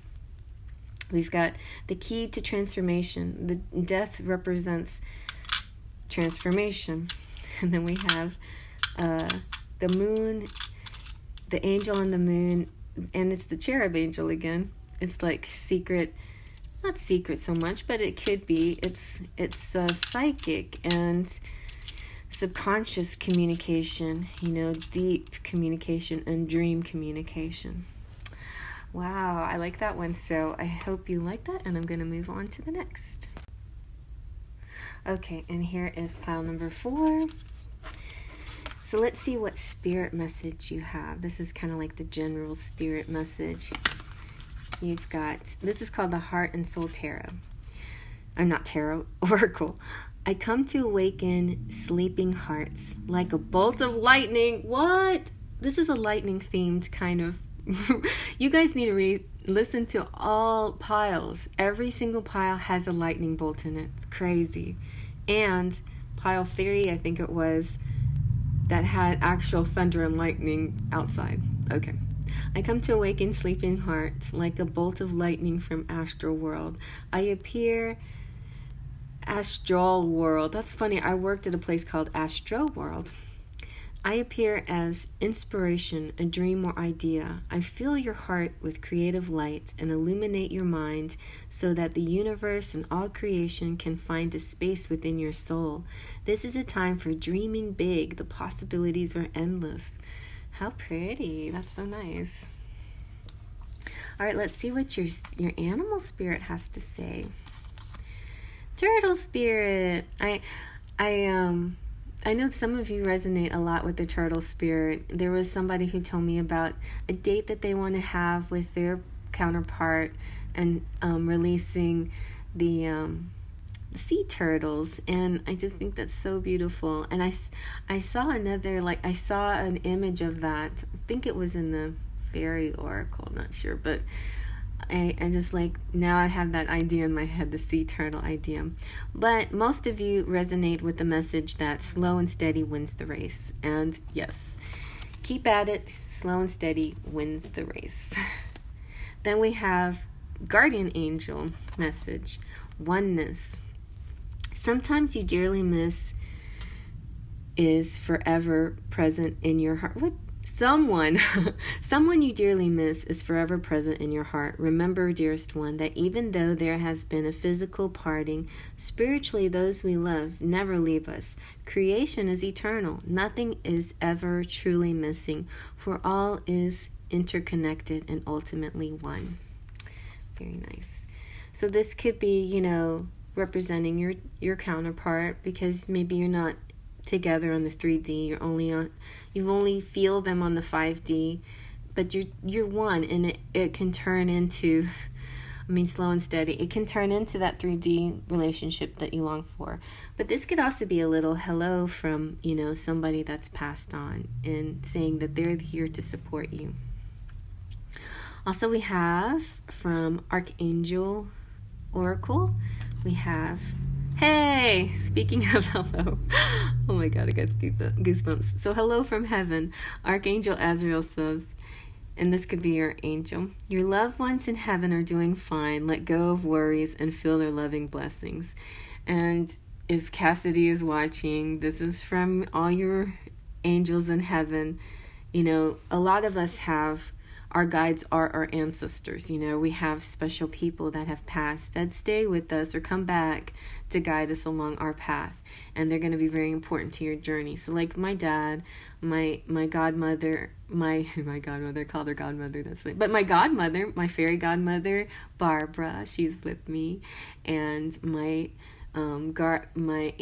We've got the key to transformation. The death represents transformation. And then we have the moon, the angel and the moon, and it's the cherub angel again. It's like secret, not secret so much, but it could be. It's psychic and subconscious communication, you know, deep communication and dream communication. Wow, I like that one. So I hope you like that, and I'm going to move on to the next. Okay, and here is pile number 4. So let's see what spirit message you have. This is kind of like the general spirit message. You've got, this is called the Heart and Soul Tarot. I'm not tarot, oracle. I come to awaken sleeping hearts like a bolt of lightning. What? This is a lightning themed kind of. You guys need to listen to all piles. Every single pile has a lightning bolt in it. It's crazy. And pile 3, I think it was, that had actual thunder and lightning outside. Okay. I come to awaken sleeping hearts like a bolt of lightning from astral world. I appear astral world. That's funny. I worked at a place called Astro World. I appear as inspiration, a dream or idea. I fill your heart with creative light and illuminate your mind so that the universe and all creation can find a space within your soul. This is a time for dreaming big. The possibilities are endless. How pretty. That's so nice. All right, let's see what your animal spirit has to say. Turtle spirit. I know some of you resonate a lot with the turtle spirit. There was somebody who told me about a date that they want to have with their counterpart and releasing the sea turtles, and I just think that's so beautiful. And I saw I saw an image of that. I think it was in the Fairy Oracle, I'm not sure, but I just now I have that idea in my head, the sea turtle idea. But most of you resonate with the message that slow and steady wins the race. And yes, keep at it. Slow and steady wins the race. Then we have guardian angel message, oneness. Sometimes you dearly miss is forever present in your heart. What? Someone you dearly miss is forever present in your heart. Remember, dearest one, that even though there has been a physical parting, spiritually those we love never leave us. Creation is eternal. Nothing is ever truly missing, for all is interconnected and ultimately one. Very nice. So this could be, representing your counterpart, because maybe you're not together on the 3D, you only feel them on the 5D, but you're one, and it can turn into, slow and steady, it can turn into that 3D relationship that you long for. But this could also be a little hello from somebody that's passed on, and saying that they're here to support you. Also, we have from Archangel Oracle, we have, hey, speaking of hello, oh my god, I got goosebumps. So hello from heaven, Archangel Azrael says, and this could be your angel, your loved ones in heaven are doing fine. Let go of worries and feel their loving blessings. And if Cassidy is watching, this is from all your angels in heaven. A lot of us have, our guides are our ancestors. We have special people that have passed that stay with us or come back to guide us along our path, and they're going to be very important to your journey. So like my dad, my godmother, my godmother, called her godmother, that's funny, but my godmother, my fairy godmother Barbara, she's with me, and my my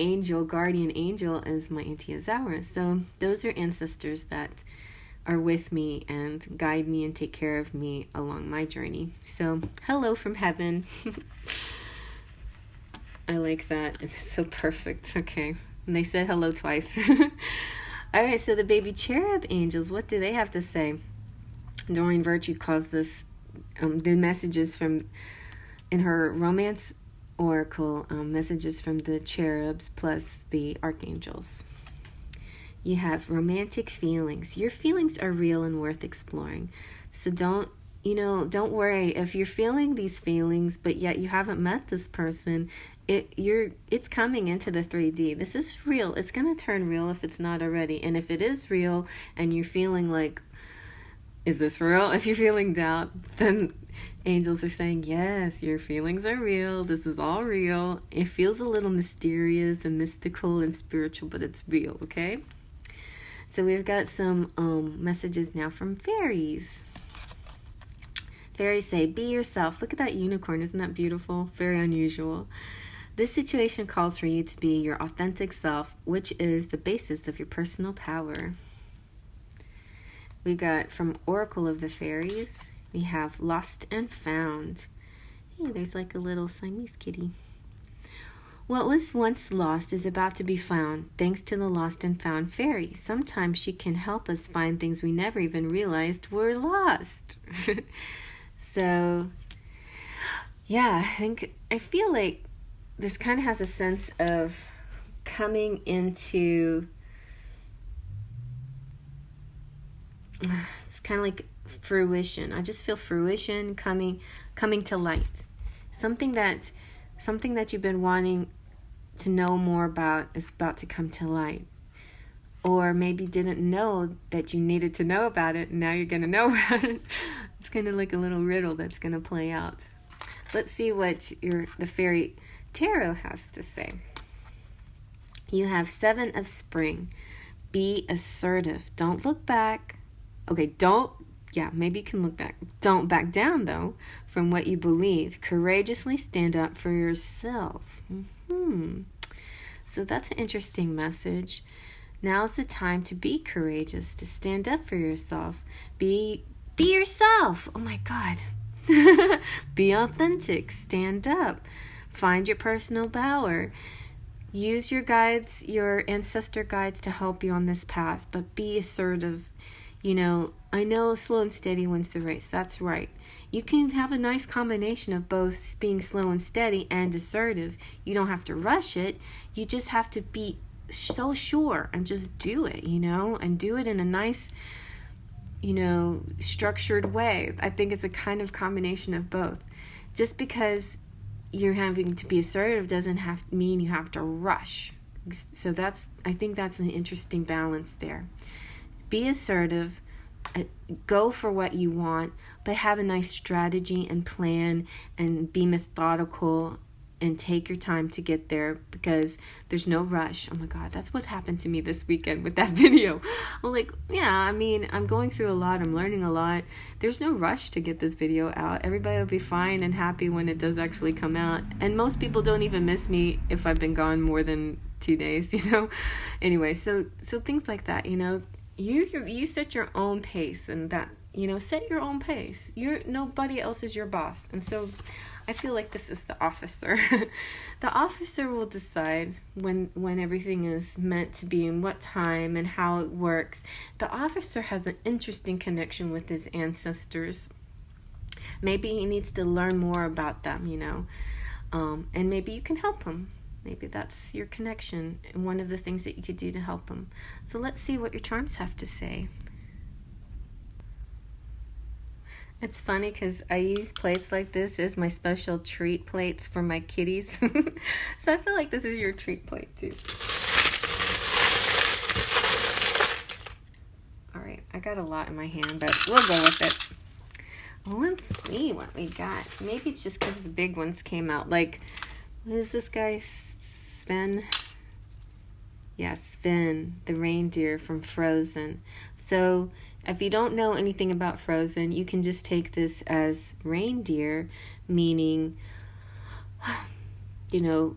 guardian angel is my Auntie Azara. So those are ancestors that are with me and guide me and take care of me along my journey. So hello from heaven. I like that. It's so perfect. Okay. And they said hello twice. All right. So the baby cherub angels, what do they have to say? Doreen Virtue calls this the messages from, in her romance oracle, messages from the cherubs plus the archangels. You have romantic feelings. Your feelings are real and worth exploring. So don't worry if you're feeling these feelings, but yet you haven't met this person. It's coming into the 3D. This is real. It's going to turn real if it's not already. And if it is real and you're feeling like, is this for real? If you're feeling doubt, then angels are saying, yes, your feelings are real. This is all real. It feels a little mysterious and mystical and spiritual, but it's real, okay? So we've got some messages now from fairies. Fairies say, be yourself. Look at that unicorn. Isn't that beautiful? Very unusual. This situation calls for you to be your authentic self, which is the basis of your personal power. We got from Oracle of the Fairies, we have Lost and Found. Hey, there's like a little Siamese kitty. What was once lost is about to be found, thanks to the Lost and Found fairy. Sometimes she can help us find things we never even realized were lost. So, yeah, I feel like this kind of has a sense of coming into, it's kind of like fruition. I just feel fruition coming to light. Something that you've been wanting to know more about is about to come to light. Or maybe didn't know that you needed to know about it, and now you're going to know about it. It's kind of like a little riddle that's going to play out. Let's see what the fairy tarot has to say. You have 7 of Spring. Be assertive. Don't look back. Okay, maybe you can look back. Don't back down, though, from what you believe. Courageously stand up for yourself. So that's an interesting message. Now's the time to be courageous, to stand up for yourself. Be yourself. Oh my God. Be authentic. Stand up. Find your personal power. Use your guides, your ancestor guides, to help you on this path, but be assertive. I know slow and steady wins the race. That's right. You can have a nice combination of both being slow and steady and assertive. You don't have to rush it. You just have to be so sure and just do it, and do it in a nice, structured way. I think it's a kind of combination of both. Just because you're having to be assertive doesn't mean you have to rush. So I think that's an interesting balance there. Be assertive, go for what you want, but have a nice strategy and plan, and be methodical and take your time to get there, because there's no rush. Oh my God, that's what happened to me this weekend with that video. I'm like, I'm going through a lot. I'm learning a lot. There's no rush to get this video out. Everybody will be fine and happy when it does actually come out. And most people don't even miss me if I've been gone more than 2 days, Anyway, so things like that, You set your own pace, and that, set your own pace. Nobody else is your boss. And so I feel like this is the officer. The officer will decide when everything is meant to be and what time and how it works. The officer has an interesting connection with his ancestors. Maybe he needs to learn more about them, and maybe you can help him. Maybe that's your connection and one of the things that you could do to help them. So let's see what your charms have to say. It's funny because I use plates like this as my special treat plates for my kitties. So I feel like this is your treat plate too. All right, I got a lot in my hand, but we'll go with it. Well, let's see what we got. Maybe it's just because the big ones came out. Like, what is this guy? Sven? Yeah, Sven, the reindeer from Frozen. So if you don't know anything about Frozen, you can just take this as reindeer, meaning,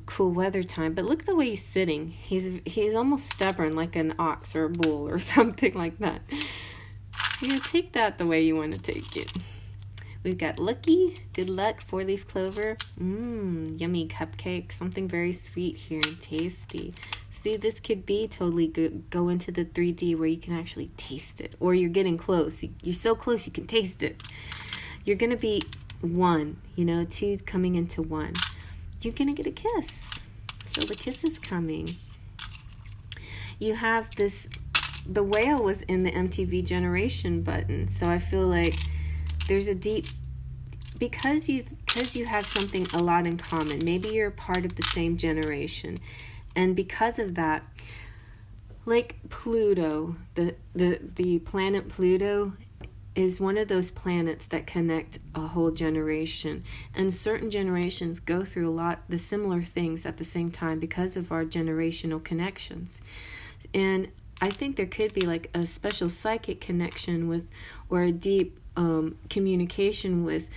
cool weather time. But look at the way he's sitting. He's almost stubborn, like an ox or a bull or something like that. Take that the way you want to take it. We've got Lucky, good luck, 4-leaf clover. Yummy cupcake, something very sweet here and tasty. See, this could be totally good. Go into the 3D where you can actually taste it. Or you're getting close. You're so close you can taste it. You're going to be 1, 2 coming into 1. You're going to get a kiss. Feel the kiss is coming. You have this, the whale was in the MTV Generation button. So I feel like there's a deep, because you have something a lot in common. Maybe you're part of the same generation, and because of that, like Pluto, the planet Pluto is one of those planets that connect a whole generation, and certain generations go through a lot the similar things at the same time because of our generational connections. And I think there could be like a special psychic connection with, or a deep communication with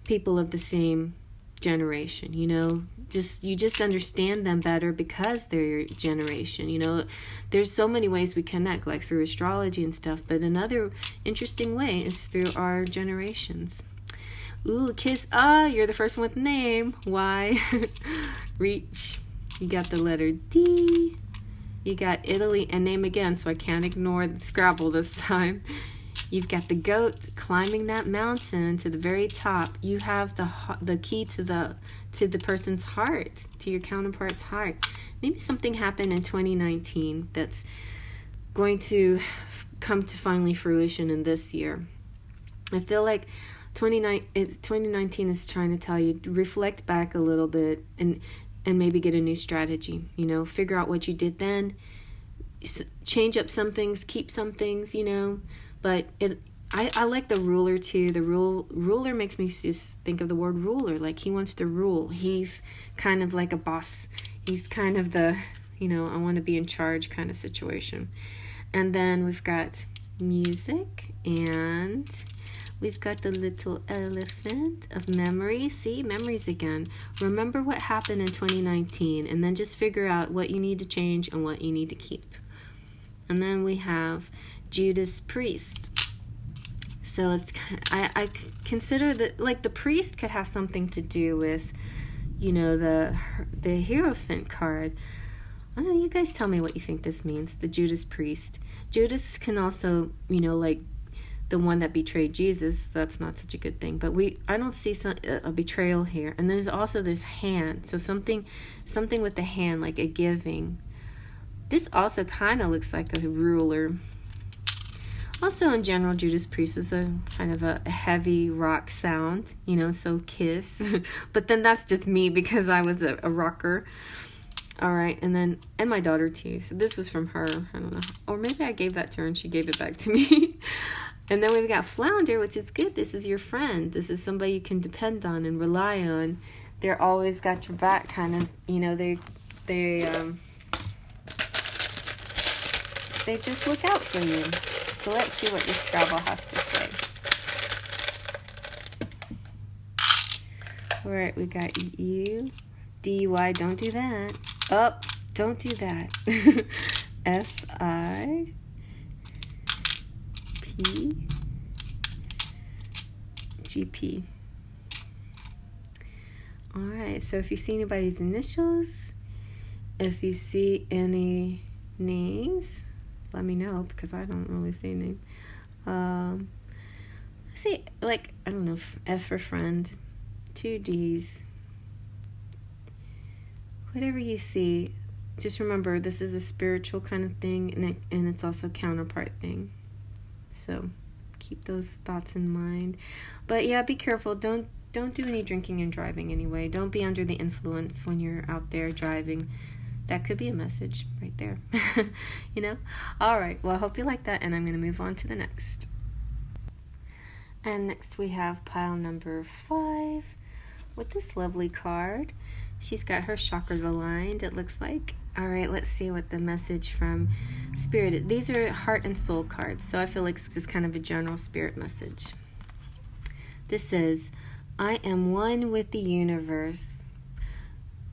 people of the same generation, you just understand them better because they're your generation. There's so many ways we connect, like through astrology and stuff, but another interesting way is through our generations. Ooh, kiss. You're the first one with name. Y. Reach. You got the letter D. You got Italy and name again, so I can't ignore the Scrabble this time. You've got the goat climbing that mountain to the very top. You have the key to the person's heart, to your counterpart's heart. Maybe something happened in 2019 that's going to come to finally fruition in this year. I feel like 2019 is trying to tell you, reflect back a little bit and maybe get a new strategy. Figure out what you did then, change up some things, keep some things, but I like the ruler too. The ruler makes me just think of the word ruler, like he wants to rule. He's kind of like a boss. He's kind of the, I want to be in charge kind of situation. And then we've got music, and we've got the little elephant of memory. See, memories again. Remember what happened in 2019, and then just figure out what you need to change and what you need to keep. And then we have Judas Priest. So I consider that, like, the priest could have something to do with, the Hierophant card. I don't know, you guys tell me what you think this means, the Judas Priest. Judas can also, like the one that betrayed Jesus. That's not such a good thing. But I don't see a betrayal here. And there's also this hand. So something with the hand, like a giving. This also kind of looks like a ruler. Also, in general, Judas Priest was a kind of a heavy rock sound, so Kiss. But then that's just me because I was a rocker. All right, and my daughter too. So this was from her. I don't know. Or maybe I gave that to her and she gave it back to me. And then we've got Flounder, which is good. This is your friend. This is somebody you can depend on and rely on. They're always got your back, kind of. They just look out for you. So let's see what your Scrabble has to say. All right, we got U, D-Y, don't do that. Oh, don't do that. F-I, P, G-P. All right, so if you see anybody's initials, if you see any names, let me know, because I don't really see a name. I see, like, I don't know, F for friend, 2 Ds. Whatever you see, just remember this is a spiritual kind of thing, and it's also a counterpart thing. So keep those thoughts in mind. But yeah, be careful. Don't do any drinking and driving anyway. Don't be under the influence when you're out there driving. That could be a message right there. All right, well, I hope you like that, and I'm going to move on to the next. And next we have pile number 5 with this lovely card. She's got her chakras aligned, it looks like. All right, let's see what the message from Spirit is. These are heart and soul cards, so I feel like it's just kind of a general spirit message. This says, I am one with the universe,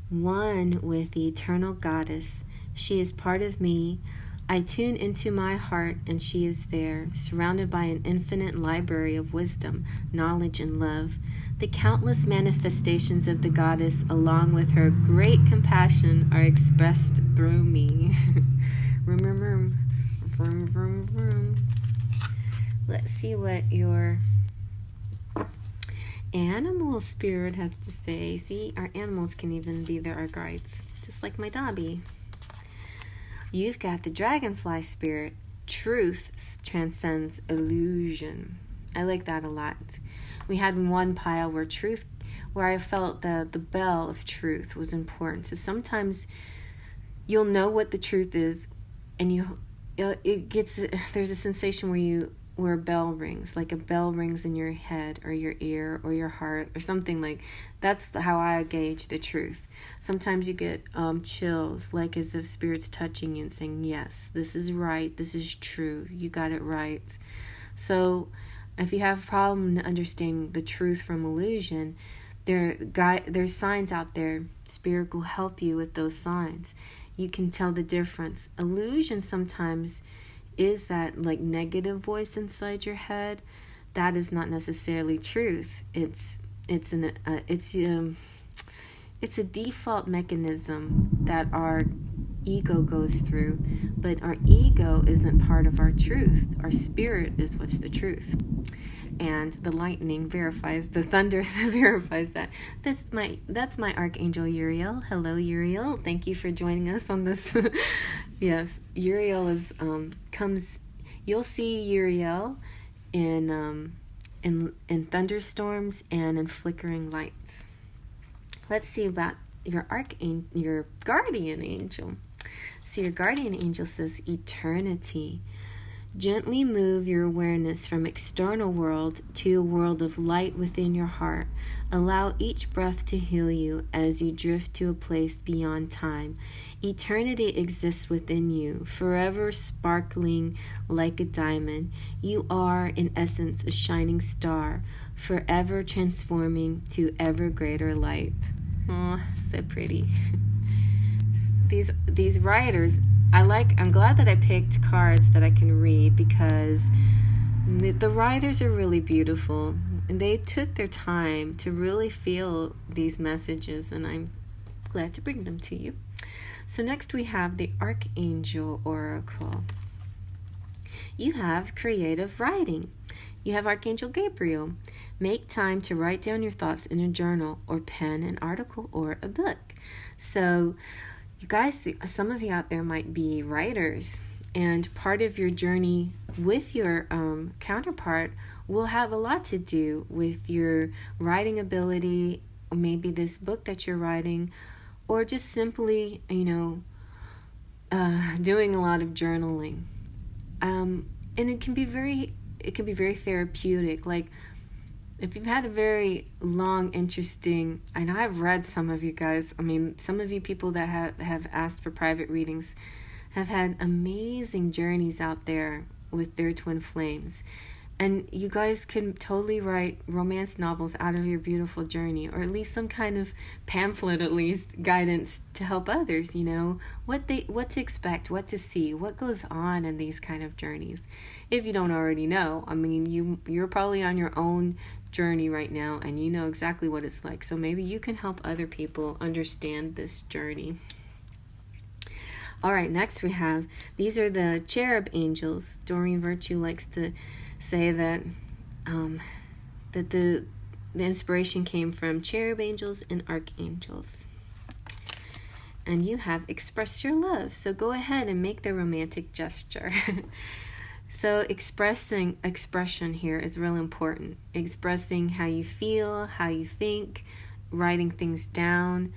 one with the eternal goddess. She is part of me. I tune into my heart, and she is there, surrounded by an infinite library of wisdom, knowledge, and love. The countless manifestations of the goddess, along with her great compassion, are expressed through me. Vroom, vroom, vroom. Vroom, vroom, vroom. Let's see what your animal spirit has to say. See, our animals can even be our guides, just like my Dobby. You've got the dragonfly spirit. Truth transcends illusion. I like that a lot. We had one pile where I felt the bell of truth was important. So sometimes you'll know what the truth is, and there's a sensation where a bell rings, like a bell rings in your head or your ear or your heart or something. Like that's how I gauge the truth. Sometimes you get chills, like as if spirit's touching you and saying, yes, this is right, this is true, you got it right. So if you have a problem understanding the truth from illusion, There's signs out there. Spirit will help you with those signs. You can tell the difference. Illusion sometimes is that like negative voice inside your head. That is not necessarily truth. It's a default mechanism that our ego goes through, but our ego isn't part of our truth. Our spirit is what's the truth. And the lightning verifies, the thunder verifies that. That's my Archangel Uriel. Hello, Uriel. Thank you for joining us on this. Yes, Uriel is comes. You'll see Uriel in thunderstorms and in flickering lights. Let's see about your guardian angel. So your guardian angel says eternity. Gently move your awareness from external world to a world of light within your heart. Allow each breath to heal you as you drift to a place beyond time. Eternity exists within you, forever sparkling like a diamond. You are, in essence, a shining star, forever transforming to ever greater light. Oh, so pretty. These writers, I'm glad that I picked cards that I can read, because the writers are really beautiful and they took their time to really feel these messages, and I'm glad to bring them to you. So next we have the Archangel Oracle. You have creative writing. You have Archangel Gabriel. Make time to write down your thoughts in a journal or pen an article or a book. So you guys, some of you out there might be writers, and part of your journey with your counterpart will have a lot to do with your writing ability, or maybe this book that you're writing, or just simply, doing a lot of journaling. And it can be very therapeutic. Like, if you've had a very long, interesting, and I've read some of you guys, some of you people that have asked for private readings have had amazing journeys out there with their twin flames. And you guys can totally write romance novels out of your beautiful journey, or at least some kind of pamphlet, at least guidance to help others, what to expect, what to see, what goes on in these kind of journeys. If you don't already know, you're probably on your own journey right now, and you know exactly what it's like. So maybe you can help other people understand this journey. All right, next we have, these are the cherub angels. Doreen Virtue likes to say that the inspiration came from cherub angels and archangels. And you have express your love. So go ahead and make the romantic gesture. So expression here is really important. Expressing how you feel, how you think, writing things down.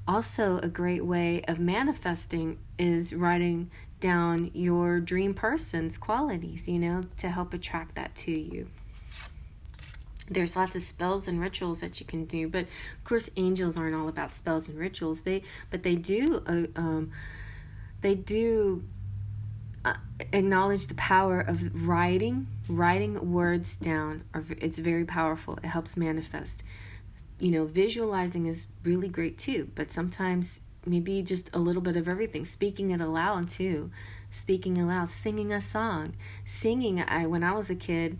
Also, a great way of manifesting is writing down your dream person's qualities, to help attract that to you. There's lots of spells and rituals that you can do, but of course angels aren't all about spells and rituals. They do acknowledge the power of writing words down. It's very powerful. It helps manifest. Visualizing is really great too, but sometimes maybe just a little bit of everything. Speaking it aloud too. Speaking aloud, singing a song. When I was a kid,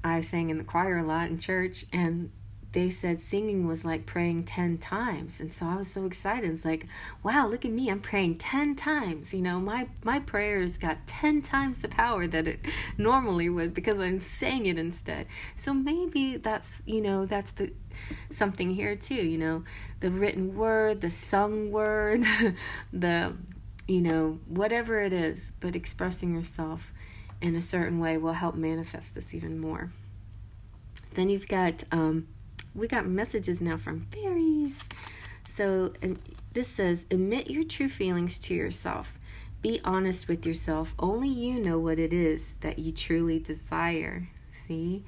I sang in the choir a lot in church, and they said singing was like praying 10 times. And so I was so excited. It's like, wow, look at me. I'm praying 10 times. My prayers got 10 times the power that it normally would, because I'm saying it instead. So maybe that's something here too, the written word, the sung word, the, whatever it is, but expressing yourself in a certain way will help manifest this even more. Then you've got, we got messages now from fairies. So this says, admit your true feelings to yourself. Be honest with yourself. Only you know what it is that you truly desire. See?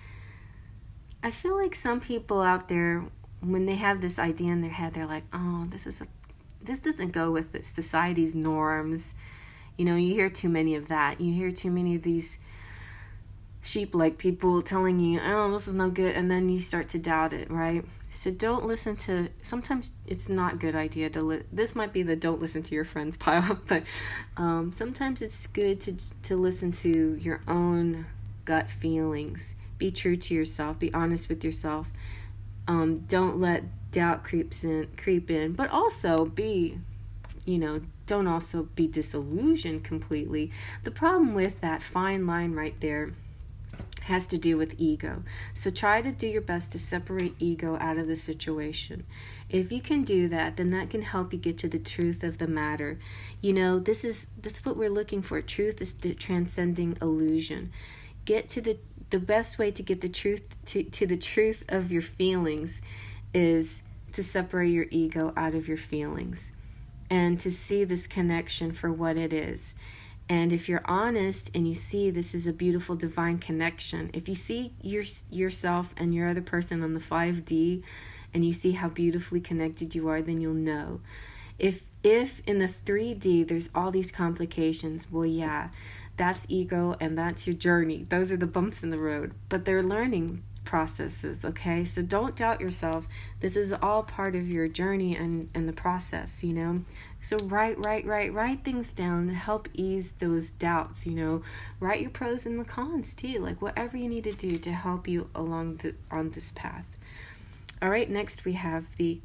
I feel like some people out there, when they have this idea in their head, they're like, oh, this doesn't go with society's norms. You hear too many of that. You hear too many of these sheep, like people telling you, oh, this is no good, and then you start to doubt it, right? So don't listen to, sometimes it's not a good idea to, this might be the don't listen to your friends pile, but sometimes it's good to listen to your own gut feelings. Be true to yourself, be honest with yourself. Don't let doubt creep in, but also be, don't also be disillusioned completely. The problem with that fine line right there has to do with ego. So try to do your best to separate ego out of the situation. If you can do that, then that can help you get to the truth of the matter. This is what we're looking for. Truth is transcending illusion. Get to the best way to get the truth to the truth of your feelings is to separate your ego out of your feelings and to see this connection for what it is. And if you're honest and you see this is a beautiful divine connection, if you see yourself and your other person on the 5D and you see how beautifully connected you are, then you'll know. If in the 3D there's all these complications, well, yeah, that's ego and that's your journey. Those are the bumps in the road, but they're learning processes, okay? So don't doubt yourself. This is all part of your journey and the process, So write things down to help ease those doubts, Write your pros and the cons too, like whatever you need to do to help you on this path. All right, next we have the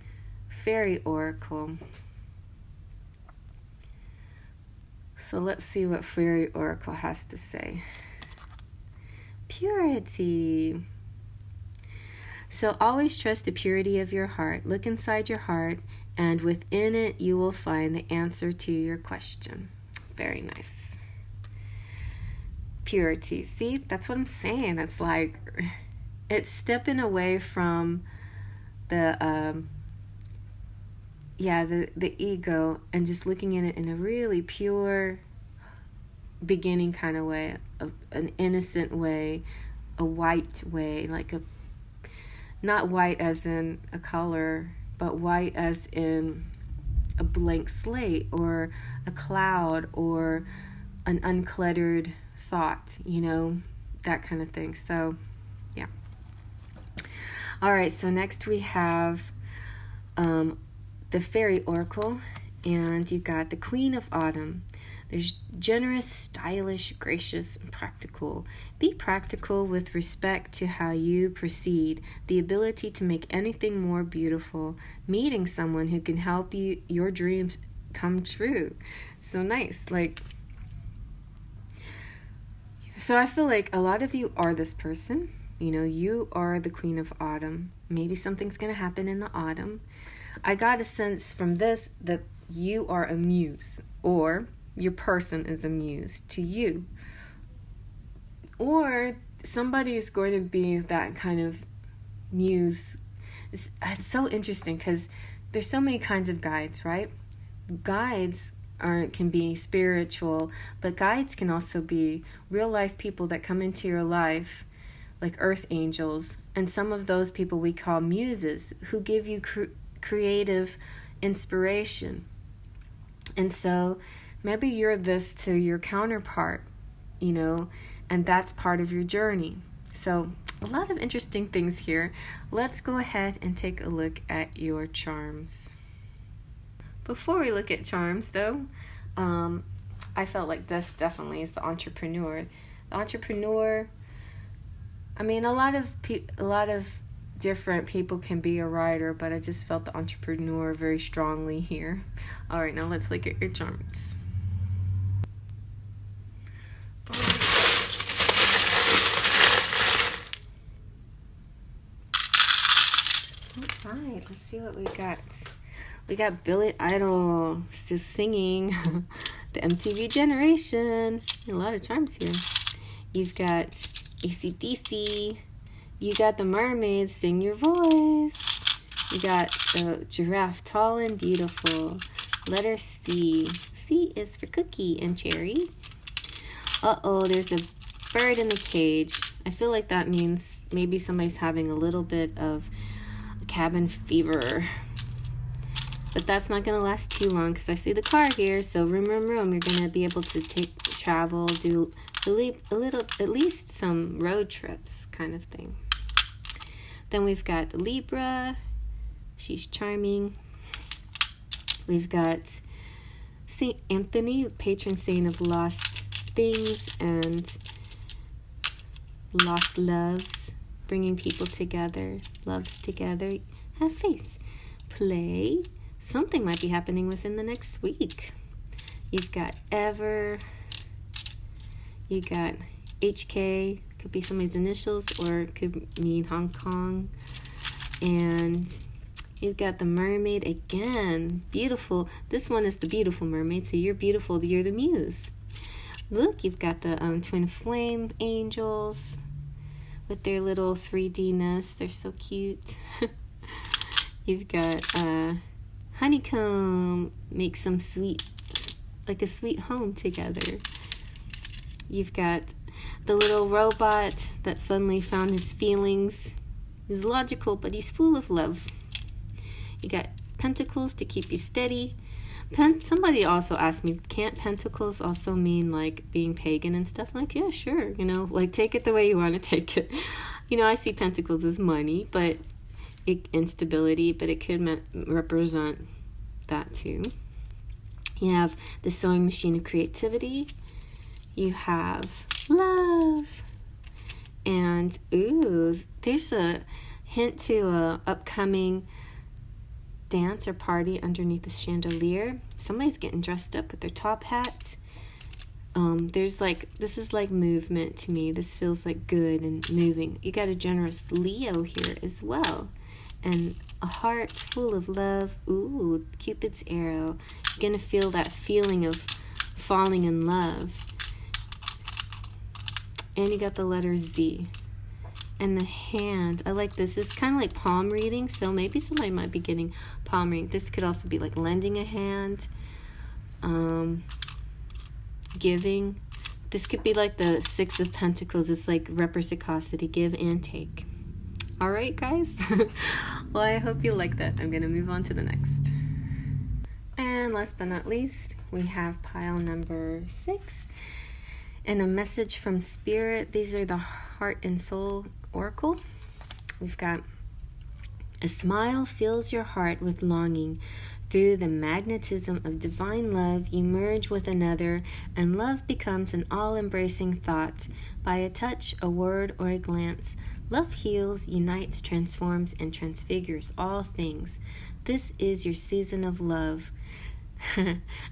Fairy Oracle. So let's see what Fairy Oracle has to say. Purity. So always trust the purity of your heart. Look inside your heart, and within it you will find the answer to your question. Very nice. Purity. See, that's what I'm saying. It's like, it's stepping away from the ego and just looking at it in a really pure beginning kind of way, an innocent way, a white way, like not white as in a color, but white as in a blank slate or a cloud or an uncluttered thought, that kind of thing. So, yeah. All right, so next we have the Fairy Oracle, and you got the Queen of Autumn. There's generous, stylish, gracious, and practical. Be practical with respect to how you proceed, the ability to make anything more beautiful, meeting someone who can help your dreams come true. So nice. So I feel like a lot of you are this person. You are the Queen of Autumn. Maybe something's going to happen in the autumn. I got a sense from this that you are a muse, or your person is a muse to you, or somebody is going to be that kind of muse. It's so interesting because there's so many kinds of guides, right? Guides can be spiritual, but guides can also be real life people that come into your life, like earth angels, and some of those people we call muses, who give you creative inspiration. And so maybe you're this to your counterpart, and that's part of your journey. So a lot of interesting things here. Let's go ahead and take a look at your charms. Before we look at charms, though, I felt like this definitely is the entrepreneur. The entrepreneur, a lot of different people can be a writer, but I just felt the entrepreneur very strongly here. All right, now let's look at your charms. All right, let's see what we got. We got Billy Idol still singing the MTV generation. A lot of charms here. You've got AC/DC. You got the mermaid, sing your voice. You got the giraffe, tall and beautiful. Letter C. C is for cookie and cherry. Uh-oh, there's a bird in the cage. I feel like that means maybe somebody's having a little bit of cabin fever. But that's not going to last too long because I see the car here. So room. You're going to be able to travel, do at least some road trips kind of thing. Then we've got the Libra. She's charming. We've got Saint Anthony, patron saint of lost things and lost loves, bringing people together, loves together. Have faith. Play. Something might be happening within the next week. You've got Ever. You got HK. Could be somebody's initials, or it could mean Hong Kong. And you've got the Mermaid again. Beautiful. This one is the beautiful mermaid, so you're beautiful. You're the muse. Look, you've got the twin flame angels with their little 3D-ness. They're so cute. You've got honeycomb. Make some sweet, like a sweet home together. You've got the little robot that suddenly found his feelings. He's logical, but he's full of love. You got pentacles to keep you steady. Somebody also asked me, can't pentacles also mean like being pagan and stuff? I'm like, yeah, sure. Like take it the way you want to take it. I see pentacles as money, but instability, but it could represent that too. You have the sewing machine of creativity. You have love. And there's a hint to a upcoming dance or party underneath the chandelier. Somebody's getting dressed up with their top hat. This is like movement to me. This feels like good and moving. You got a generous Leo here as well. And a heart full of love. Ooh, Cupid's arrow. You're going to feel that feeling of falling in love. And you got the letter Z. And the hand. I like this. It's kind of like palm reading. So maybe somebody might be getting palm reading. This could also be like lending a hand. Giving. This could be like the Six of Pentacles. It's like reciprocity. Give and take. All right, guys. Well, I hope you like that. I'm going to move on to the next. And last but not least, we have pile number 6. And a message from Spirit. These are the Heart and Soul Oracle. We've got a smile fills your heart with longing. Through the magnetism of divine love, you merge with another, and love becomes an all-embracing thought. By a touch, a word, or a glance, love heals, unites, transforms, and transfigures all things. This is your season of love.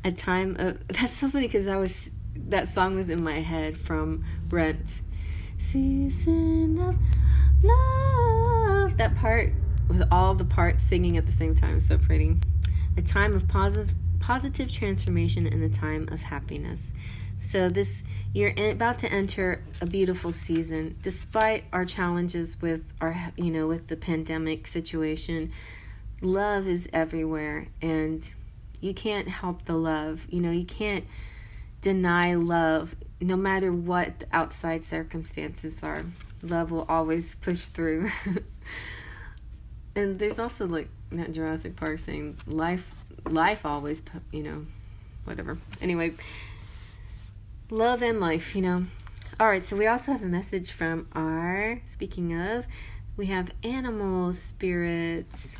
A time of... That's so funny because that song was in my head from Rent. Season of love. That part with all the parts singing at the same time is so pretty. A time of positive transformation and a time of happiness. So you're about to enter a beautiful season, despite our challenges with with the pandemic situation. Love is everywhere, and you can't help the love. You can't deny love, no matter what the outside circumstances are. Love will always push through. And there's also like that Jurassic Park saying, life always, whatever. Anyway, love and life, All right, so we also have a message from speaking of, we have animal spirits.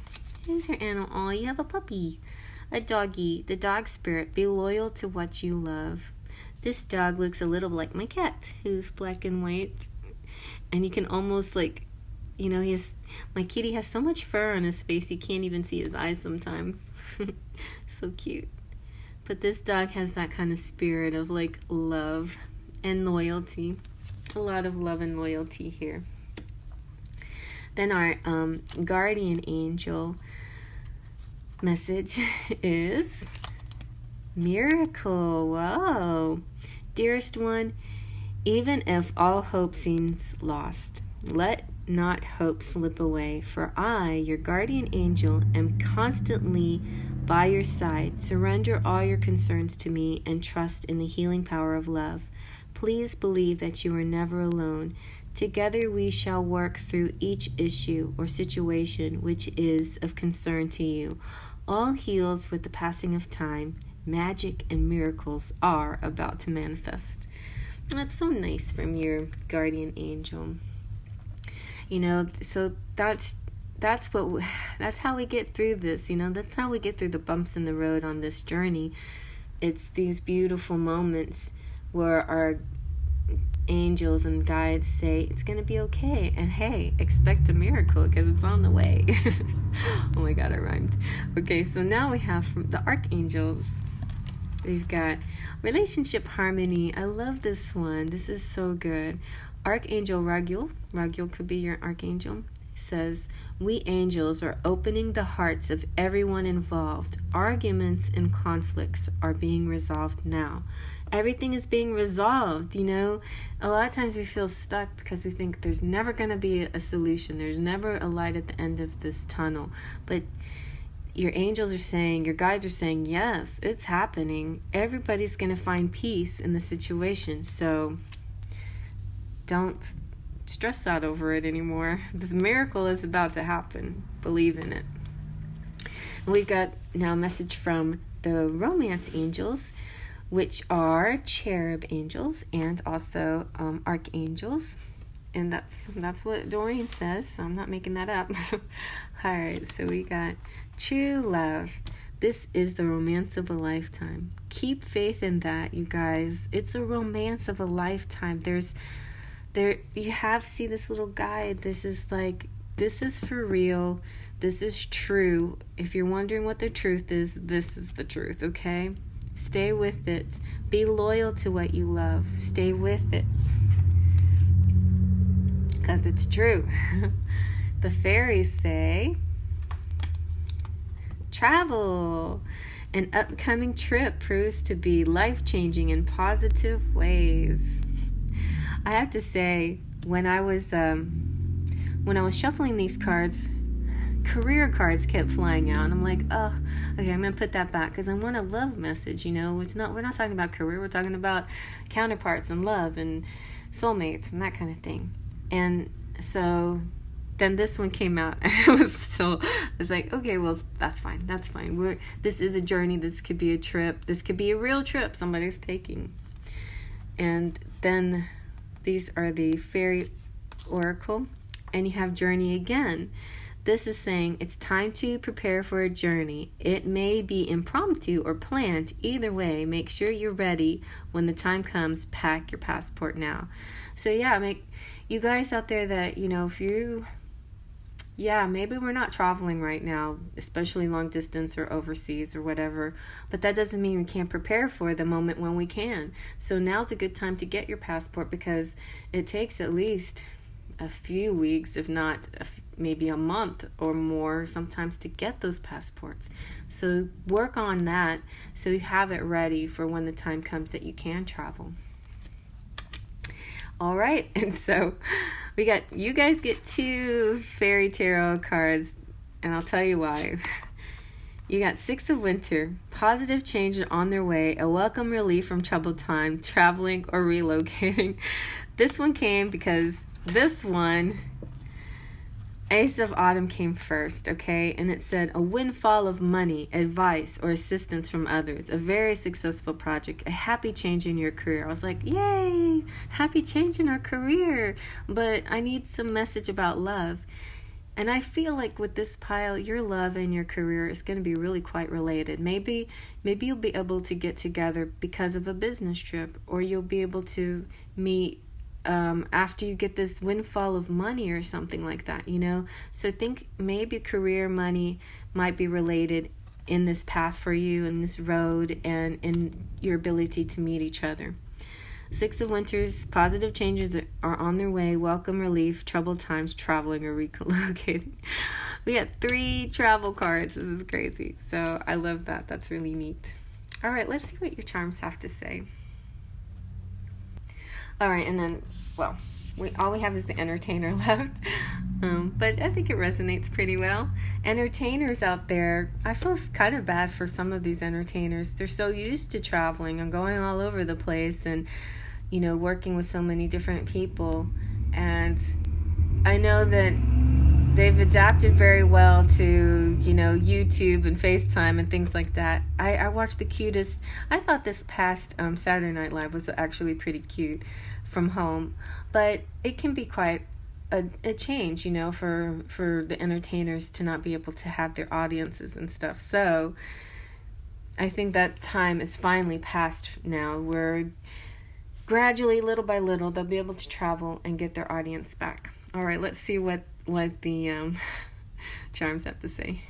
Here's your animal. Oh, you have a puppy. A doggy. The dog spirit. Be loyal to what you love. This dog looks a little like my cat, who's black and white. And you can almost my kitty has so much fur on his face, you can't even see his eyes sometimes. So cute. But this dog has that kind of spirit of like love and loyalty. A lot of love and loyalty here. Then our guardian angel message is miracle. Whoa. Dearest one, even if all hope seems lost, let not hope slip away, for I, your guardian angel, am constantly by your side. Surrender all your concerns to me and trust in the healing power of love. Please believe that you are never alone. Together we shall work through each issue or situation which is of concern to you. All heals with the passing of time. Magic and miracles are about to manifest. That's so nice from your guardian angel. So that's how we get through this. That's how we get through the bumps in the road on this journey. It's these beautiful moments where our angels and guides say it's going to be okay, and hey, expect a miracle because it's on the way. Oh my god, I rhymed. Okay, so now we have from the archangels, we've got relationship harmony. I love this one. This is so good. Archangel Raguel could be your archangel, says, we angels are opening the hearts of everyone involved. Arguments and conflicts are being resolved now. Everything is being resolved. A lot of times we feel stuck because we think there's never going to be a solution. There's never a light at the end of this tunnel. But your angels are saying, your guides are saying, yes, it's happening. Everybody's going to find peace in the situation. So don't stress out over it anymore. This miracle is about to happen. Believe in it. And we've got now a message from the romance angels, which are cherub angels and also archangels. And that's what Doreen says, so I'm not making that up. All right, so we got true love. This is the romance of a lifetime. Keep faith in that, you guys. It's a romance of a lifetime. See this little guide. This is for real. This is true. If you're wondering what the truth is, this is the truth, okay? Stay with it. Be loyal to what you love. Stay with it. Because it's true. The fairies say, travel. An upcoming trip proves to be life-changing in positive ways. I have to say, when I was shuffling these cards, career cards kept flying out, and I'm like, oh, okay, I'm gonna put that back because I want a love message. We're not talking about career. We're talking about counterparts and love and soulmates and that kind of thing. And so then this one came out, and I was like, okay, well, that's fine. This is a journey. This could be a trip. This could be a real trip somebody's taking. And then these are the fairy oracle, and you have journey again. This is saying it's time to prepare for a journey. It may be impromptu or planned. Either way, make sure you're ready when the time comes. Pack your passport now. So make you guys out there that, maybe we're not traveling right now, especially long distance or overseas or whatever, but that doesn't mean we can't prepare for the moment when we can. So now's a good time to get your passport, because it takes at least a few weeks, if not maybe a month or more sometimes, to get those passports. So work on that so you have it ready for when the time comes that you can travel. All right, and so you guys get 2 fairy tarot cards, and I'll tell you why. You got 6 of Winter, positive change on their way, a welcome relief from troubled time, traveling or relocating. This one came because this one, Ace of Autumn, came first, okay? And it said a windfall of money, advice, or assistance from others, a very successful project, a happy change in your career. I was like, yay, happy change in our career. But I need some message about love. And I feel like with this pile, your love and your career is going to be really quite related. Maybe you'll be able to get together because of a business trip, or you'll be able to meet after you get this windfall of money or something like that, So I think maybe career money might be related in this path for you, in this road, and in your ability to meet each other. 6 of Winters, positive changes are on their way, welcome relief, troubled times, traveling or relocating. We got 3 travel cards. This is crazy. So I love that. That's really neat. All right, let's see what your charms have to say. All right, and then, all we have is the entertainer left. But I think it resonates pretty well. Entertainers out there, I feel kind of bad for some of these entertainers. They're so used to traveling and going all over the place and, working with so many different people. And I know that they've adapted very well to, YouTube and FaceTime and things like that. I watched the cutest. I thought this past Saturday Night Live was actually pretty cute from home, but it can be quite a change, for the entertainers to not be able to have their audiences and stuff. So I think that time is finally past now, where gradually, little by little, they'll be able to travel and get their audience back. All right, let's see what the charms have to say.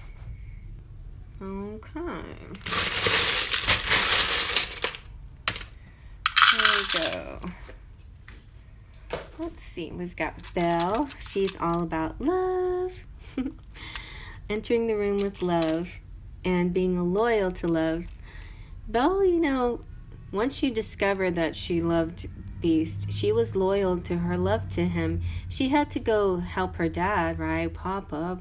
Okay. Here we go. Let's see. We've got Belle. She's all about love. Entering the room with love and being loyal to love. Belle, once you discover that she loved Beast, she was loyal to her love to him. She had to go help her dad, right, Papa,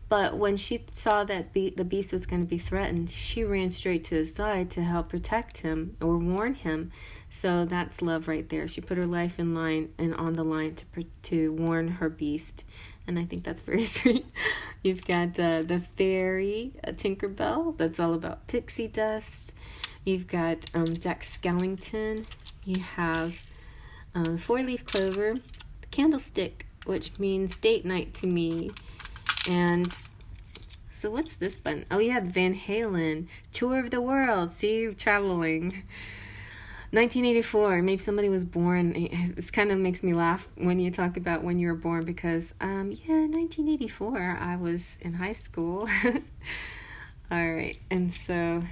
but when she saw that the Beast was going to be threatened, she ran straight to his side to help protect him or warn him. So that's love right there. She put her life in line and on the line to warn her Beast, and I think that's very sweet. You've got the fairy, Tinkerbell, that's all about pixie dust. You've got Jack Skellington. You have four-leaf clover, the candlestick, which means date night to me. And so what's this button? Oh, yeah, Van Halen, tour of the world. See, traveling. 1984, maybe somebody was born. This kind of makes me laugh when you talk about when you were born, because, 1984, I was in high school. All right, and so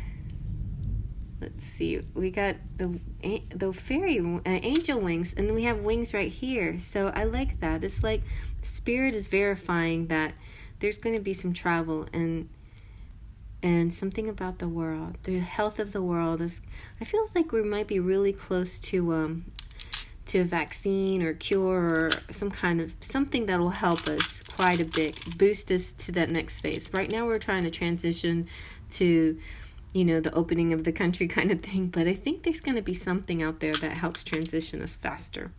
let's see. We got the fairy angel wings, and then we have wings right here. So I like that. It's like Spirit is verifying that there's going to be some travel and something about the world. The health of the world is. I feel like we might be really close to a vaccine or cure or some kind of something that will help us quite a bit, boost us to that next phase. Right now we're trying to transition to the opening of the country kind of thing, but I think there's going to be something out there that helps transition us faster.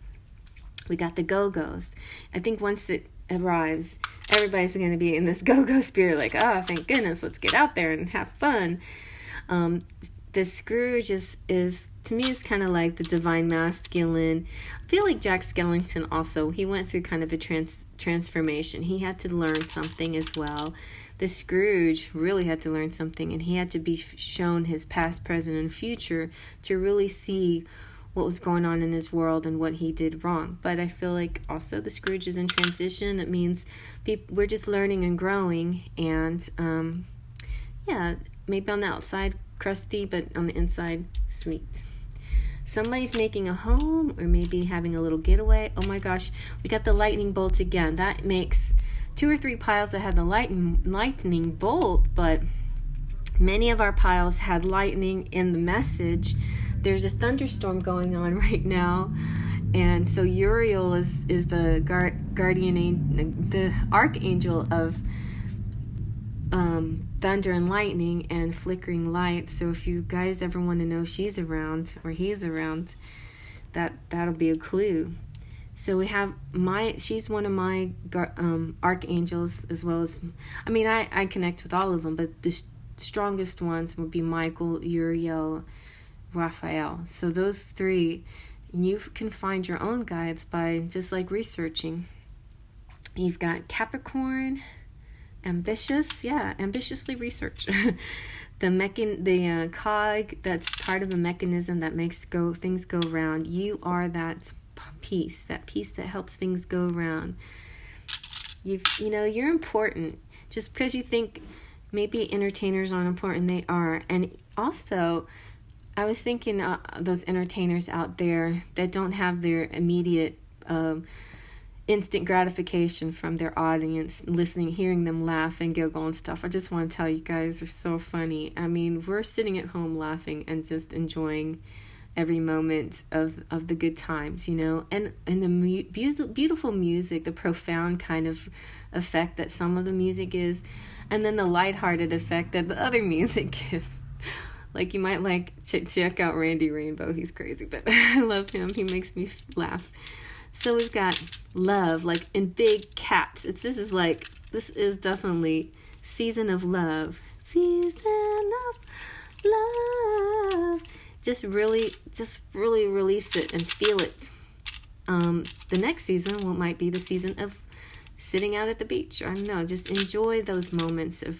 We got the Go-Go's. I think once it arrives, everybody's going to be in this go-go spirit, like, thank goodness, let's get out there and have fun. The Scrooge is to me, is kind of like the divine masculine. I feel like Jack Skellington also, he went through kind of a transformation. He had to learn something as well. The Scrooge really had to learn something, and he had to be shown his past, present, and future to really see what was going on in his world and what he did wrong. But I feel like also the Scrooge is in transition. It means we're just learning and growing, and maybe on the outside crusty, but on the inside sweet. Somebody's making a home or maybe having a little getaway. Oh my gosh, we got the lightning bolt again. That makes 2 or 3 piles that had the lightning bolt, but many of our piles had lightning in the message. There's a thunderstorm going on right now, and so Uriel is the the archangel of thunder and lightning and flickering light. So if you guys ever want to know if she's around or he's around, that'll be a clue. So we have she's one of my archangels, as well as, I connect with all of them, but the strongest ones would be Michael, Uriel, Raphael. So those 3, you can find your own guides by just like researching. You've got Capricorn, ambitiously research. The cog, that's part of the mechanism that makes things go round. You are that piece that helps things go round. You're important. Just because you think maybe entertainers aren't important, they are. And also, I was thinking those entertainers out there that don't have their immediate instant gratification from their audience, hearing them laugh and giggle and stuff. I just want to tell you guys, they're so funny. We're sitting at home laughing and just enjoying every moment of the good times, and the beautiful music, the profound kind of effect that some of the music is, and then the lighthearted effect that the other music gives. Like, you might check out Randy Rainbow. He's crazy, but I love him. He makes me laugh. So we've got love, like in big caps. This is definitely season of love. Season of love. Just really release it and feel it. The next season might be the season of sitting out at the beach. I don't know, just enjoy those moments of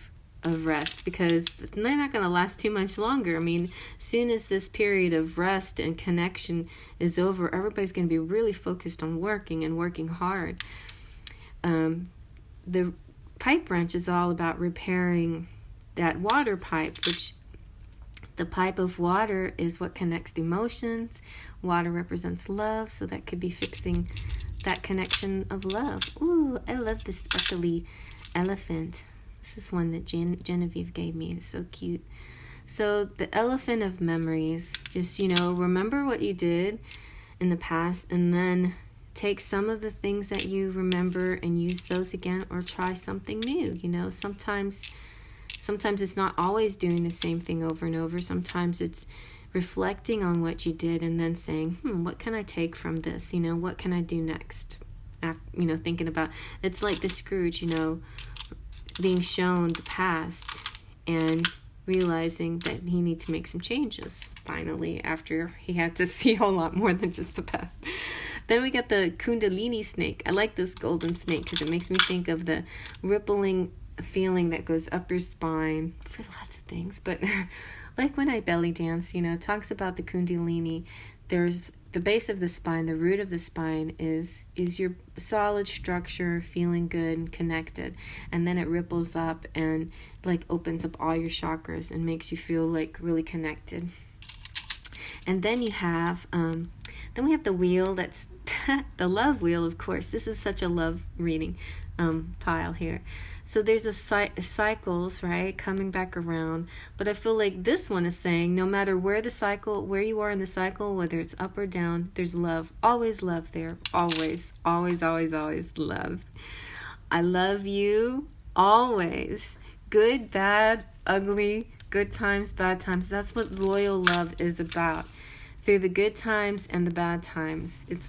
rest, because they're not going to last too much longer. I mean, soon as this period of rest and connection is over, everybody's going to be really focused on working and working hard. The pipe branch is all about repairing that water pipe, which the pipe of water is what connects emotions. Water represents love, so that could be fixing that connection of love. Ooh, I love this sparkly elephant. This is one that Genevieve gave me. It's so cute. So the elephant of memories, just, remember what you did in the past, and then take some of the things that you remember and use those again, or try something new. Sometimes it's not always doing the same thing over and over. Sometimes it's reflecting on what you did and then saying, what can I take from this? What can I do next? Thinking about, it's like the Scrooge, being shown the past and realizing that he needs to make some changes finally, after he had to see a lot more than just the past. Then we got the Kundalini snake. I like this golden snake because it makes me think of the rippling feeling that goes up your spine for lots of things, but like when I belly dance, it talks about the Kundalini. There's the base of the spine, the root of the spine is your solid structure, feeling good and connected, and then it ripples up and like opens up all your chakras and makes you feel like really connected. And then we have the wheel. That's the love wheel, of course. This is such a love reading pile here. So there's cycles, right, coming back around. But I feel like this one is saying no matter where you are in the cycle, whether it's up or down, there's love. Always love there. Always, always, always, always love. I love you always. Good, bad, ugly, good times, bad times. That's what loyal love is about. Through the good times and the bad times. It's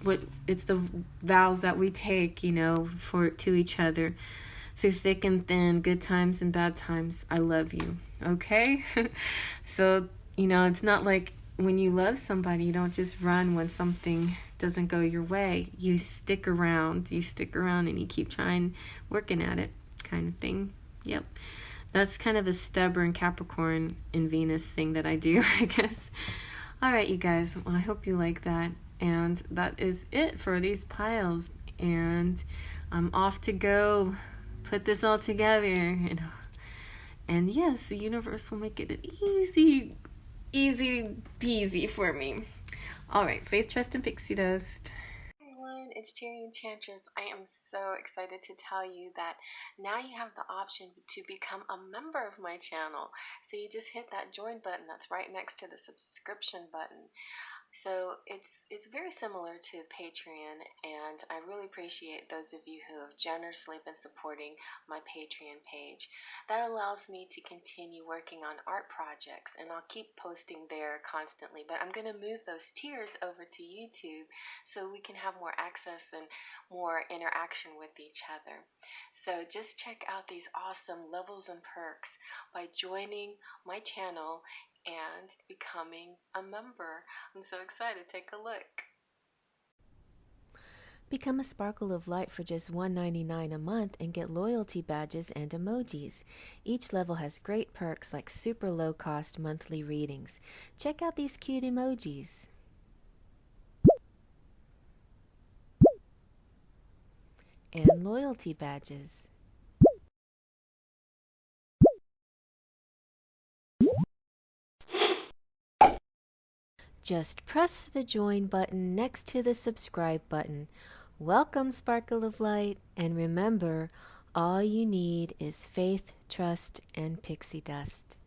the vows that we take, to each other. Through thick and thin, good times and bad times, I love you. Okay? So, it's not like when you love somebody, you don't just run when something doesn't go your way. You stick around. And you keep trying, working at it, kind of thing. Yep. That's kind of a stubborn Capricorn and Venus thing that I do, I guess. All right, you guys. Well, I hope you like that. And that is it for these piles. And I'm off to go put this all together. And yes, the universe will make it an easy peasy for me. All right, faith, trust, and pixie dust. Everyone, it's Cherry Enchantress. I am so excited to tell you that now you have the option to become a member of my channel. So you just hit that join button that's right next to the subscription button. So it's very similar to Patreon, and I really appreciate those of you who have generously been supporting my Patreon page. That allows me to continue working on art projects, and I'll keep posting there constantly, but I'm going to move those tiers over to YouTube so we can have more access and more interaction with each other. So just check out these awesome levels and perks by joining my channel and becoming a member. I'm so excited. Take a look. Become a Sparkle of Light for just $1.99 a month and get loyalty badges and emojis. Each level has great perks like super low-cost monthly readings. Check out these cute emojis. And loyalty badges. Just press the join button next to the subscribe button. Welcome, Sparkle of Light, and remember, all you need is faith, trust, and pixie dust.